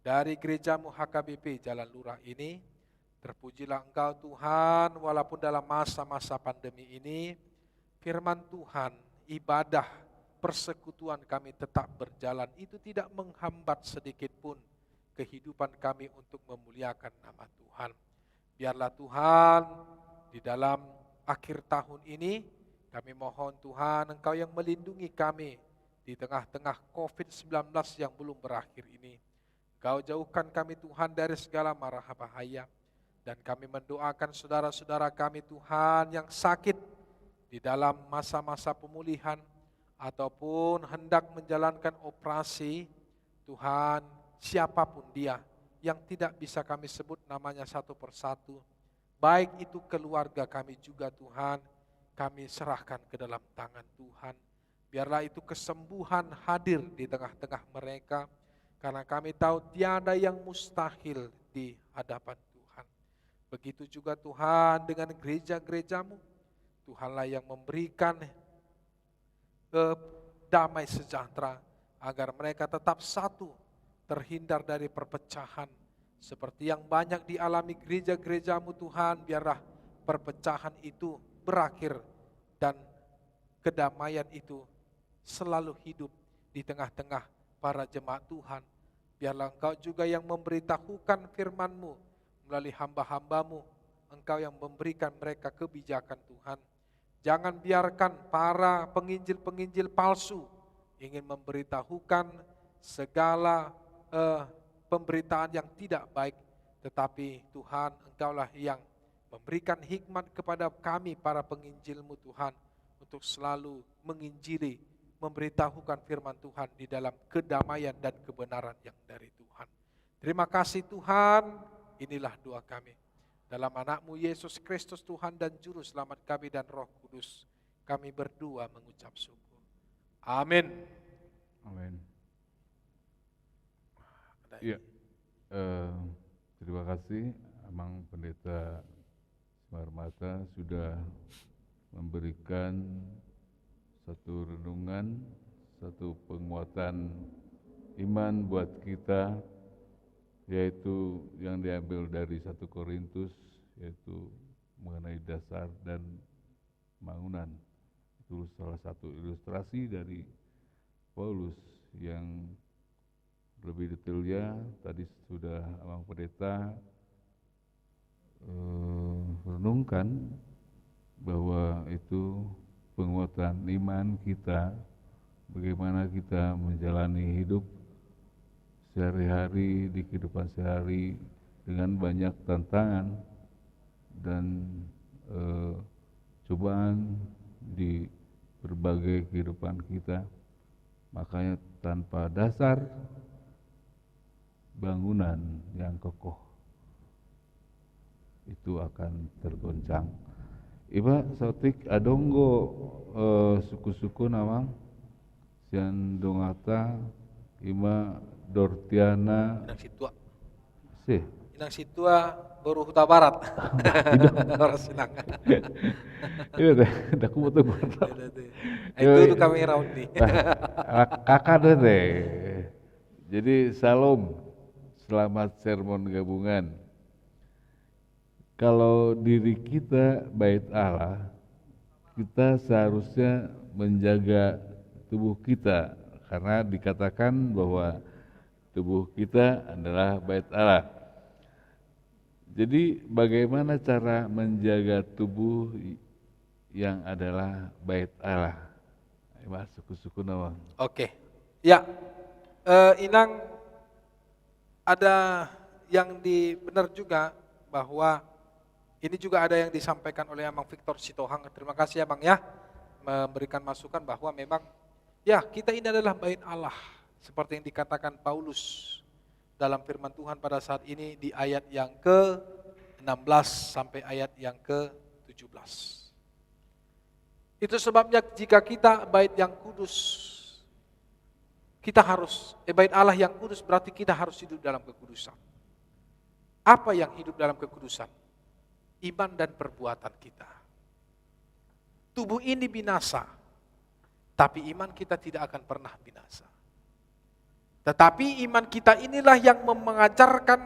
dari gerejamu HKBP Jalan Lurah ini. Terpujilah Engkau Tuhan, walaupun dalam masa-masa pandemi ini, firman Tuhan, ibadah, persekutuan kami tetap berjalan. Itu tidak menghambat sedikit pun kehidupan kami untuk memuliakan nama Tuhan. Biarlah Tuhan, di dalam akhir tahun ini, kami mohon Tuhan, Engkau yang melindungi kami di tengah-tengah COVID-19 yang belum berakhir ini. Engkau jauhkan kami Tuhan dari segala mara bahaya. Dan kami mendoakan saudara-saudara kami Tuhan yang sakit di dalam masa-masa pemulihan ataupun hendak menjalankan operasi. Tuhan, siapapun dia yang tidak bisa kami sebut namanya satu persatu, baik itu keluarga kami juga Tuhan, kami serahkan ke dalam tangan Tuhan. Biarlah itu kesembuhan hadir di tengah-tengah mereka, karena kami tahu tiada yang mustahil di hadapan Tuhan. Begitu juga Tuhan dengan gereja-gerejamu, Tuhanlah yang memberikan damai sejahtera, agar mereka tetap satu, terhindar dari perpecahan. Seperti yang banyak dialami gereja-gerejamu Tuhan, biarlah perpecahan itu berakhir dan kedamaian itu selalu hidup di tengah-tengah para jemaat Tuhan. Biarlah Engkau juga yang memberitahukan firman-Mu melalui hamba-hamba-Mu, Engkau yang memberikan mereka kebijakan Tuhan. Jangan biarkan para penginjil-penginjil palsu ingin memberitahukan segala pemberitaan yang tidak baik, tetapi Tuhan Engkaulah yang memberikan hikmat kepada kami para penginjil-Mu Tuhan, untuk selalu menginjili, memberitahukan firman Tuhan di dalam kedamaian dan kebenaran yang dari Tuhan. Terima kasih Tuhan, inilah doa kami. Dalam anakmu Yesus Kristus Tuhan dan Juru Selamat kami dan Roh Kudus, kami berdua mengucap syukur. Amin.
Amin.
Ada
Iya. Terima kasih Amang Pendeta Sumarmata sudah memberikan satu renungan, satu penguatan iman buat kita, yaitu yang diambil dari 1 Korintus, yaitu mengenai dasar dan bangunan. Itu salah satu ilustrasi dari Paulus yang lebih detailnya tadi sudah Abang Pendeta renungkan bahwa itu penguatan iman kita, bagaimana kita menjalani hidup sehari-hari di kehidupan sehari dengan banyak tantangan dan cobaan di berbagai kehidupan kita. Makanya tanpa dasar bangunan yang kokoh itu akan tergoncang. Iba sautik adonggo suku-suku namang sian dongata ima dortiana
Inang Situa.
sih.
Inang Situa baru Huta Barat. Orang Sinang.
Iya teh, dak mau tuh.
Itu tuh kami round nih.
Kakak deh teh. Jadi salam, selamat sermon gabungan. Kalau diri kita bait Allah, kita seharusnya menjaga tubuh kita, karena dikatakan bahwa tubuh kita adalah bait Allah. Jadi bagaimana cara menjaga tubuh yang adalah bait Allah? Mas suku-suku nawang.
Oke. Ya. Inang ada yang benar juga bahwa ini juga ada yang disampaikan oleh Amang Victor Sitohang. Terima kasih Amang ya, memberikan masukan bahwa memang ya kita ini adalah bait Allah, seperti yang dikatakan Paulus dalam firman Tuhan pada saat ini di ayat yang ke-16 sampai ayat yang ke-17. Itu sebabnya jika kita bait yang kudus, kita harus, bait Allah yang kudus berarti kita harus hidup dalam kekudusan. Apa yang hidup dalam kekudusan? Iman dan perbuatan kita. Tubuh ini binasa, tapi iman kita tidak akan pernah binasa. Tetapi iman kita inilah yang mengajarkan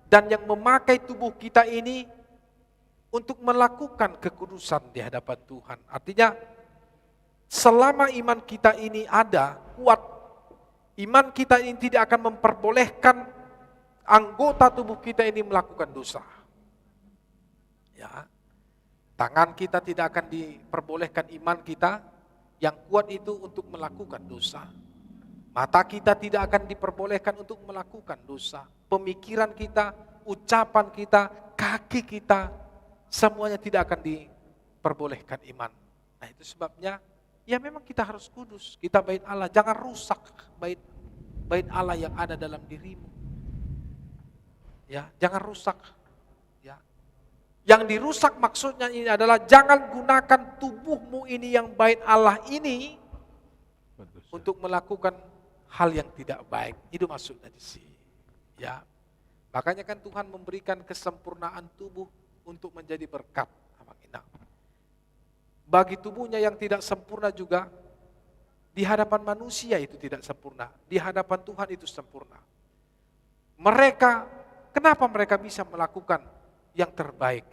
dan yang memakai tubuh kita ini untuk melakukan kekudusan di hadapan Tuhan. Artinya, selama iman kita ini ada, kuat, iman kita ini tidak akan memperbolehkan anggota tubuh kita ini melakukan dosa. Ya, tangan kita tidak akan diperbolehkan iman kita yang kuat itu untuk melakukan dosa. Mata kita tidak akan diperbolehkan untuk melakukan dosa. Pemikiran kita, ucapan kita, kaki kita, semuanya tidak akan diperbolehkan iman. Nah itu sebabnya, ya memang kita harus kudus. Kita bait Allah, jangan rusak bait Allah yang ada dalam dirimu. Ya, jangan rusak. Ya. Yang dirusak maksudnya ini adalah jangan gunakan tubuhmu ini yang bait Allah ini untuk melakukan hal yang tidak baik. Itu maksudnya di sini. Ya. Makanya kan Tuhan memberikan kesempurnaan tubuh untuk menjadi berkat. Bagi tubuhnya yang tidak sempurna juga, di hadapan manusia itu tidak sempurna, di hadapan Tuhan itu sempurna. Mereka, kenapa mereka bisa melakukan yang terbaik?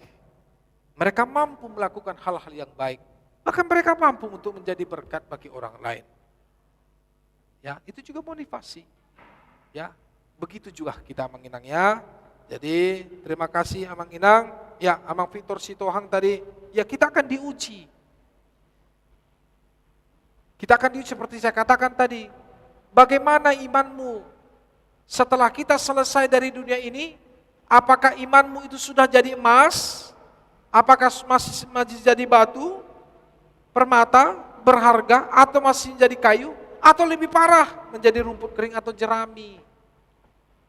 Mereka mampu melakukan hal-hal yang baik, bahkan mereka mampu untuk menjadi berkat bagi orang lain. Ya, itu juga motivasi. Ya, begitu juga kita Amang Inang ya. Jadi terima kasih Amang Inang. Ya, Amang Victor Sitohang tadi. Ya, kita akan diuji. Kita akan diuji seperti saya katakan tadi. Bagaimana imanmu setelah kita selesai dari dunia ini? Apakah imanmu itu sudah jadi emas? Apakah masih jadi batu, permata, berharga, atau masih jadi kayu? Atau lebih parah, menjadi rumput kering atau jerami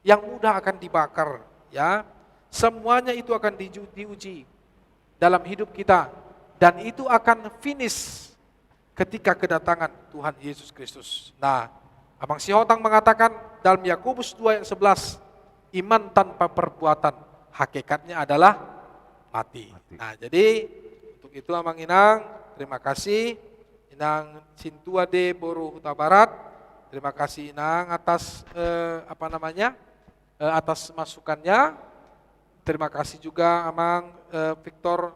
yang mudah akan dibakar. Ya, Semuanya itu akan diuji dalam hidup kita. Dan itu akan finish ketika kedatangan Tuhan Yesus Kristus. Nah, Abang Sihotang mengatakan dalam Yakobus 2 ayat 11, iman tanpa perbuatan hakikatnya adalah mati. Nah, jadi untuk itu Amang Inang, terima kasih. Inang Sintua de Boru Huta Barat, terima kasih Inang atas atas masukannya. Terima kasih juga Amang Victor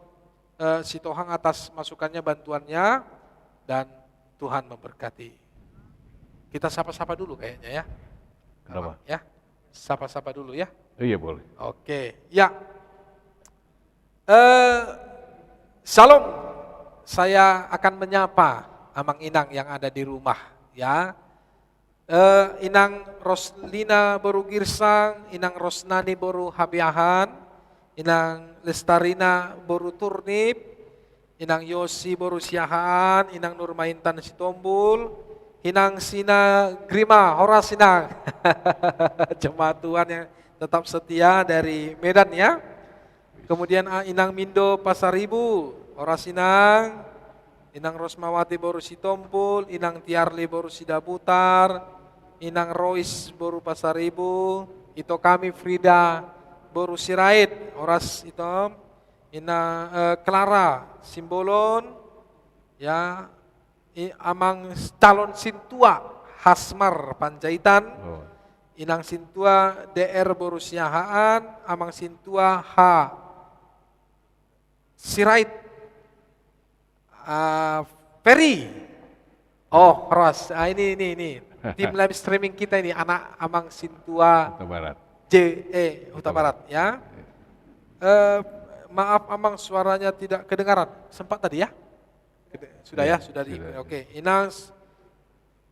Sitohang atas masukannya, bantuannya, dan Tuhan memberkati. Kita sapa-sapa dulu kayaknya ya.
Kenapa?
Ya, sapa-sapa dulu ya.
Iya boleh.
Oke, ya. Shalom. Saya akan menyapa Amang Inang yang ada di rumah ya. Inang Roslina Boru Girsang, Inang Rosnani Boru Habiahan, Inang Lestarina Boru Turnip, Inang Yosi Boru Siahaan, Inang Nurmaintan Sitombul, Inang Sina Grima Horas Inang. Jemaat Tuhan yang tetap setia dari Medan ya. Kemudian Inang Mindo Pasaribu, Horas Inang, Inang Rosmawati Boru Sitompul, Inang Tiarli Boru Sidaputar, Inang Rois Boru Pasaribu, Ito kami Frida Boru Sirait, Horas Itom, Inang Clara Simbolon, ya, Amang calon Sintua Hasmar Panjaitan, Inang Sintua DR Boru Siahaan, Amang Sintua H Sirait, Ferry. Oh, Ros. Ini tim live streaming kita ini anak Amang Sintua
Huta Barat.
Huta Barat ya. Maaf Amang suaranya tidak kedengaran. Sempat tadi ya? Sudah ya, sudah di. Oke. Inang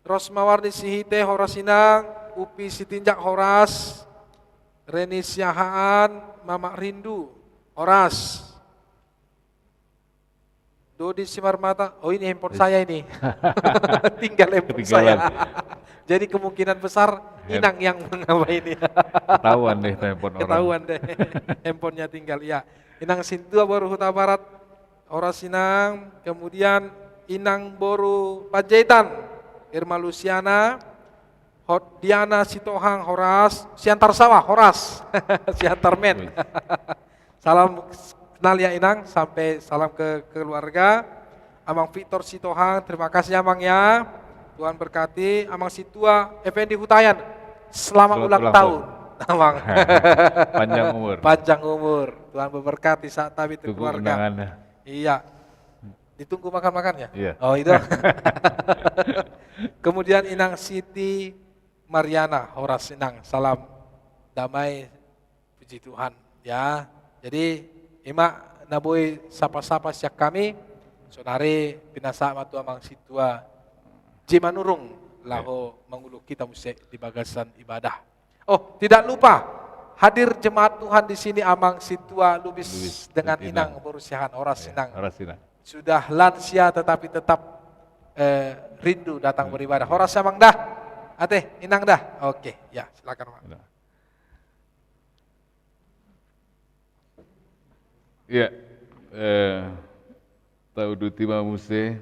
Rosmawarni Sihite Horas Inang, Upi Sitinjak Horas, Reni Siahaan, Mama Rindu Horas. Dodi Simarmata, oh ini handphone saya ini. Tinggal handphone saya. Jadi kemungkinan besar Inang yang mengapa ini.
Ketahuan deh handphone orang.
Ketahuan deh, handphonenya tinggal ya. Inang Sintua Boru Huta Barat, Horas Inang, kemudian Inang Boru Panjaitan, Irma Luciana, Diana Sitohang Horas, Siantar Sawah Horas, Siantar Men. Salam kenal ya Inang, sampai salam ke keluarga. Amang Victor Sitohang, terima kasih Amang ya. Tuhan berkati. Amang Situa Effendi Hutayan, selamat ulang tahun. Amang.
Panjang umur.
Panjang umur. Tuhan memberkati saat tabi itu keluarga.
Undangannya.
Iya. Ditunggu makan-makannya?
Iya.
Oh itu. Kemudian Inang Siti Mariana Horas Inang, salam damai, puji Tuhan ya. Jadi Ima nabui sapa-sapa siak kami, sonare pinasa matu Amang Situa Jimanurung laho menguluk kita musik di bagasan ibadah. Oh, tidak lupa hadir jemaat Tuhan di sini Amang Situa Lubis dengan Inang Borusiahan Horas Inang.
Horas Inang.
Sudah lansia tetapi tetap rindu datang beribadah. Horas Amang dah. Ate, Inang dah. Oke, ya silakan Pak.
Ya, tahu duti mamuse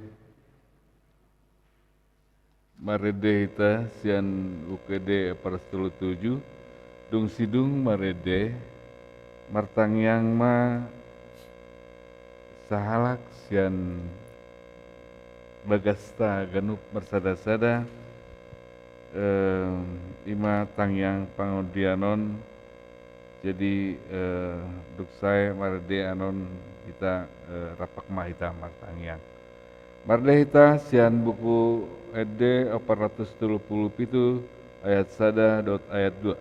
marede hita sian UKD Parastulu 7 dung sidung marede martangyang ma sahalak sian bagasta ganup mersada-sada ima tangyang pangodianon. Jadi duksai marde anon kita rapak mahita martangyang. Marde hita sian buku ed 437 ayat sada dot ayat 2.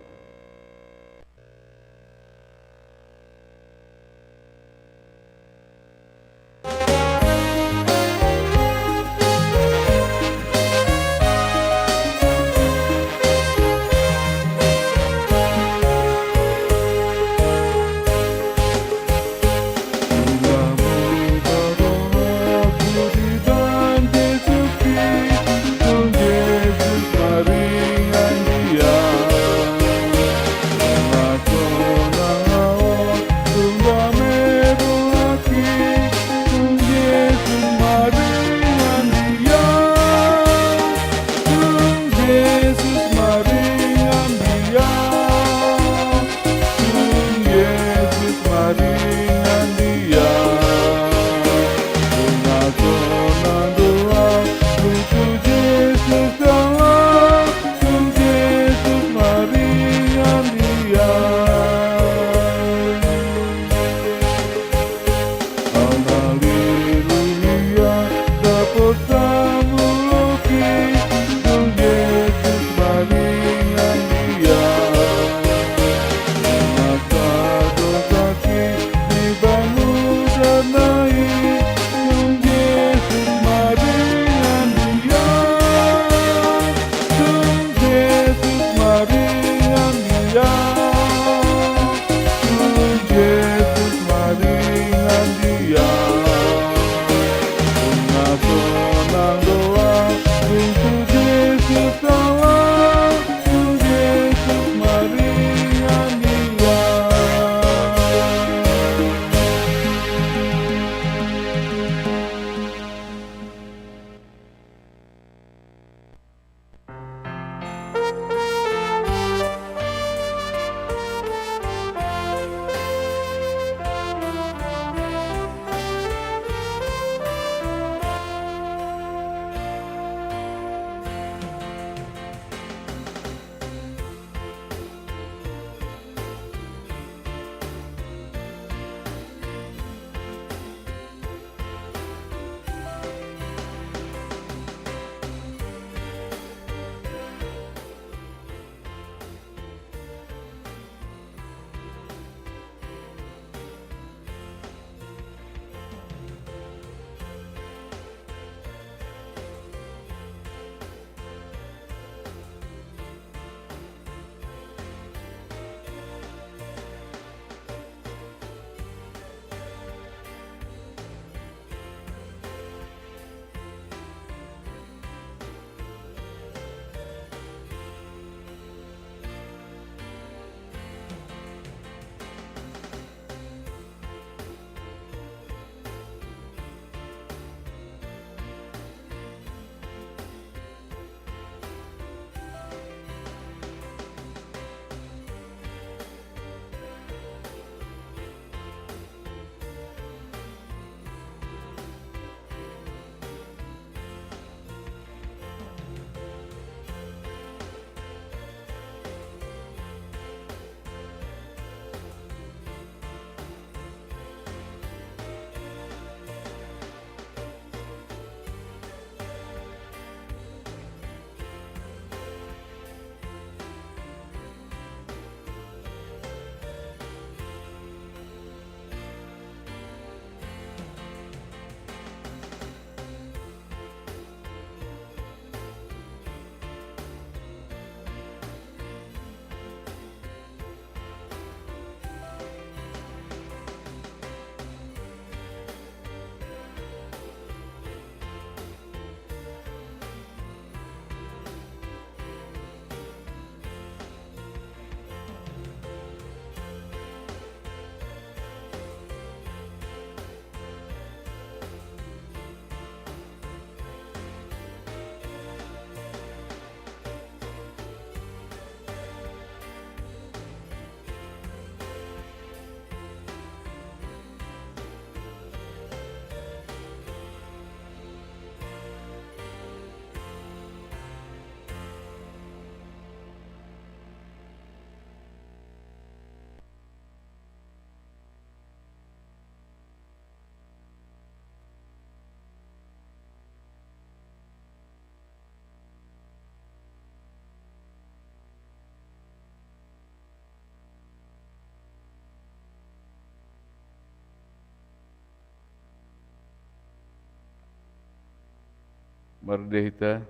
Mardehita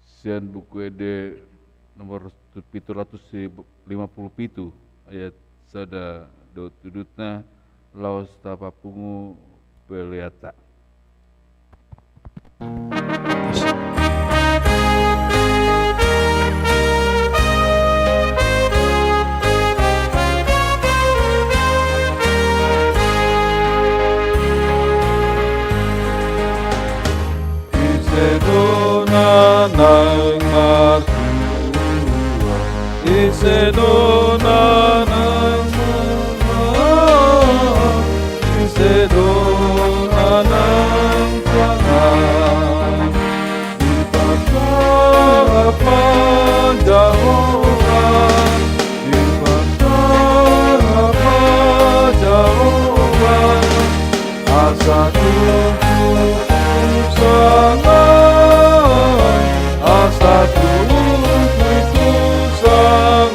sian buku ede nomor 757 ayat sada do tudutna laos tapapungu peleata.
Isedona nang matua, Isedona nang matua, Isedona nang pangan, ipagkara panjauhan, ipagkara panjauhan, asa tubuh sangat, asa tubuh itu sangat.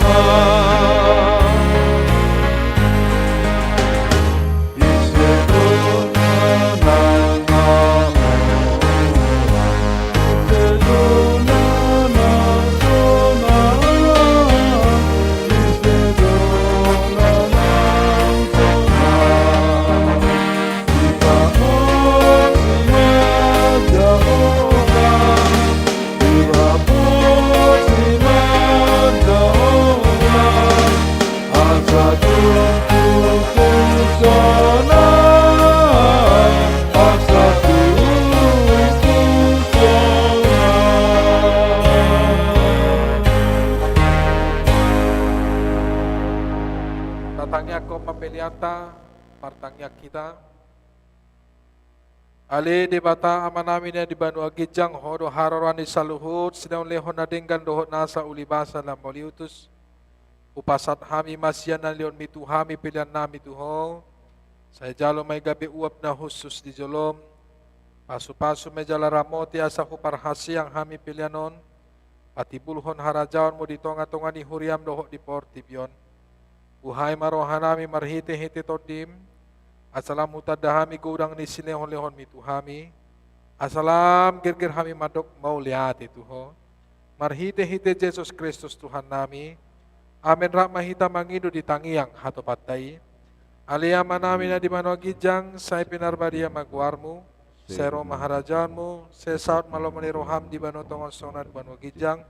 pemeliata partangnya kita. Ale di bata amanamina di Banu Agijang hodo harorani saluhut sedang lehon nadenggan dohot nasa ulibasa na moliutus. Upasat hami masyan na leon mitu hami pilihan nami tuho. Saya jalo may gabi uap na husus di jolom. Pasu-pasu may jala ramoti asa huparhasi ang hami pilihanon. Patibulhon harajaon mo di tonga-tonga ni huriam dohot di portibyon. Buhay marohanami marhite-hite todim. Asalam hutadahami gudang ni silehon-lehon mituhami. Asalam gir-gir hami madok mau lihat itu ho. Marhite-hite Jesus Kristus Tuhan nami. Amin rak mahita mangidu di tangiang hato patai. Alia manami na di Banu Agijang say pinarbadia magwarmu. Sero maharajanmu. Sesaut malomani roham di Banu Tongon Sona di Banu Agijang.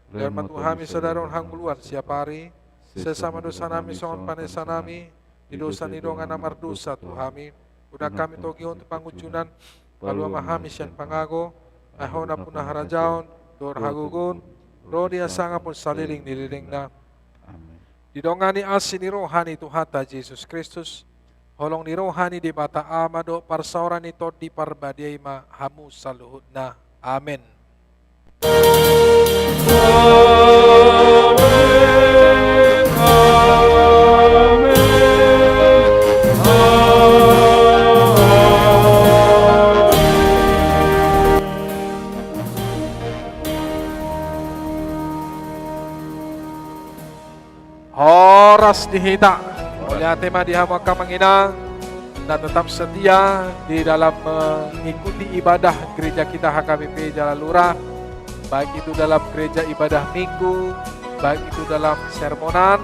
Dan matuhami sadaron hangguluan siapari. Sesama dosa nami songon panesa nami. Di dosa ni dongan amar dosa Tuhami. Udah kami togi untuk pangucunan. Kalau mahami sian pangago. Ahona punah harajaon. Dor hagugun. Rodia sanga pun saliling nililing na. Didongani asi ni rohani Tuhata Jesus Kristus. Holong ni rohani di bata amado. Parsauran ni tot di parbadiay ma hamu saluhut na. Amen. Horas dihita oleh tema dihamaka menginang dan tetap setia di dalam mengikuti ibadah gereja kita HKBP Jalan Lurah, baik itu dalam gereja ibadah minggu, baik itu dalam sermonan.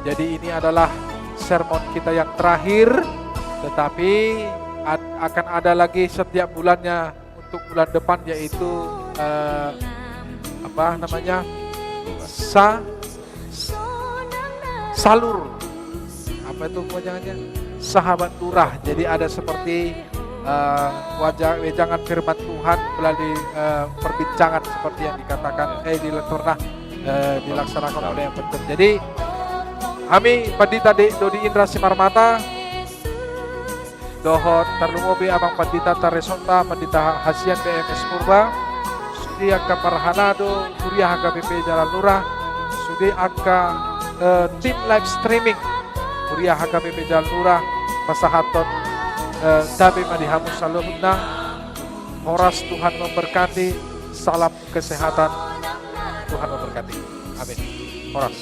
Jadi ini adalah sermon kita yang terakhir, tetapi akan ada lagi setiap bulannya untuk bulan depan, yaitu salur, apa itu kepanjangannya? Sahabat Lurah. Jadi ada seperti wejangan firman Tuhan melalui perbincangan seperti yang dikatakan dilaksanakan oleh yang betul. Jadi kami Pandita Dodi Indra Simarmata dohot tarlungobi abang Pandita Taresonta Pandita Hasian BMS Purba sudi angka Parhanado Kuliah HKBP Jalan Lurah sudi angka tim live streaming Kuliah HKBP Jalan Lurah Pasahaton Dabi Madihamus Saluhuna. Horas Tuhan memberkati. Salam kesehatan. Tuhan memberkati. Amin. Horas.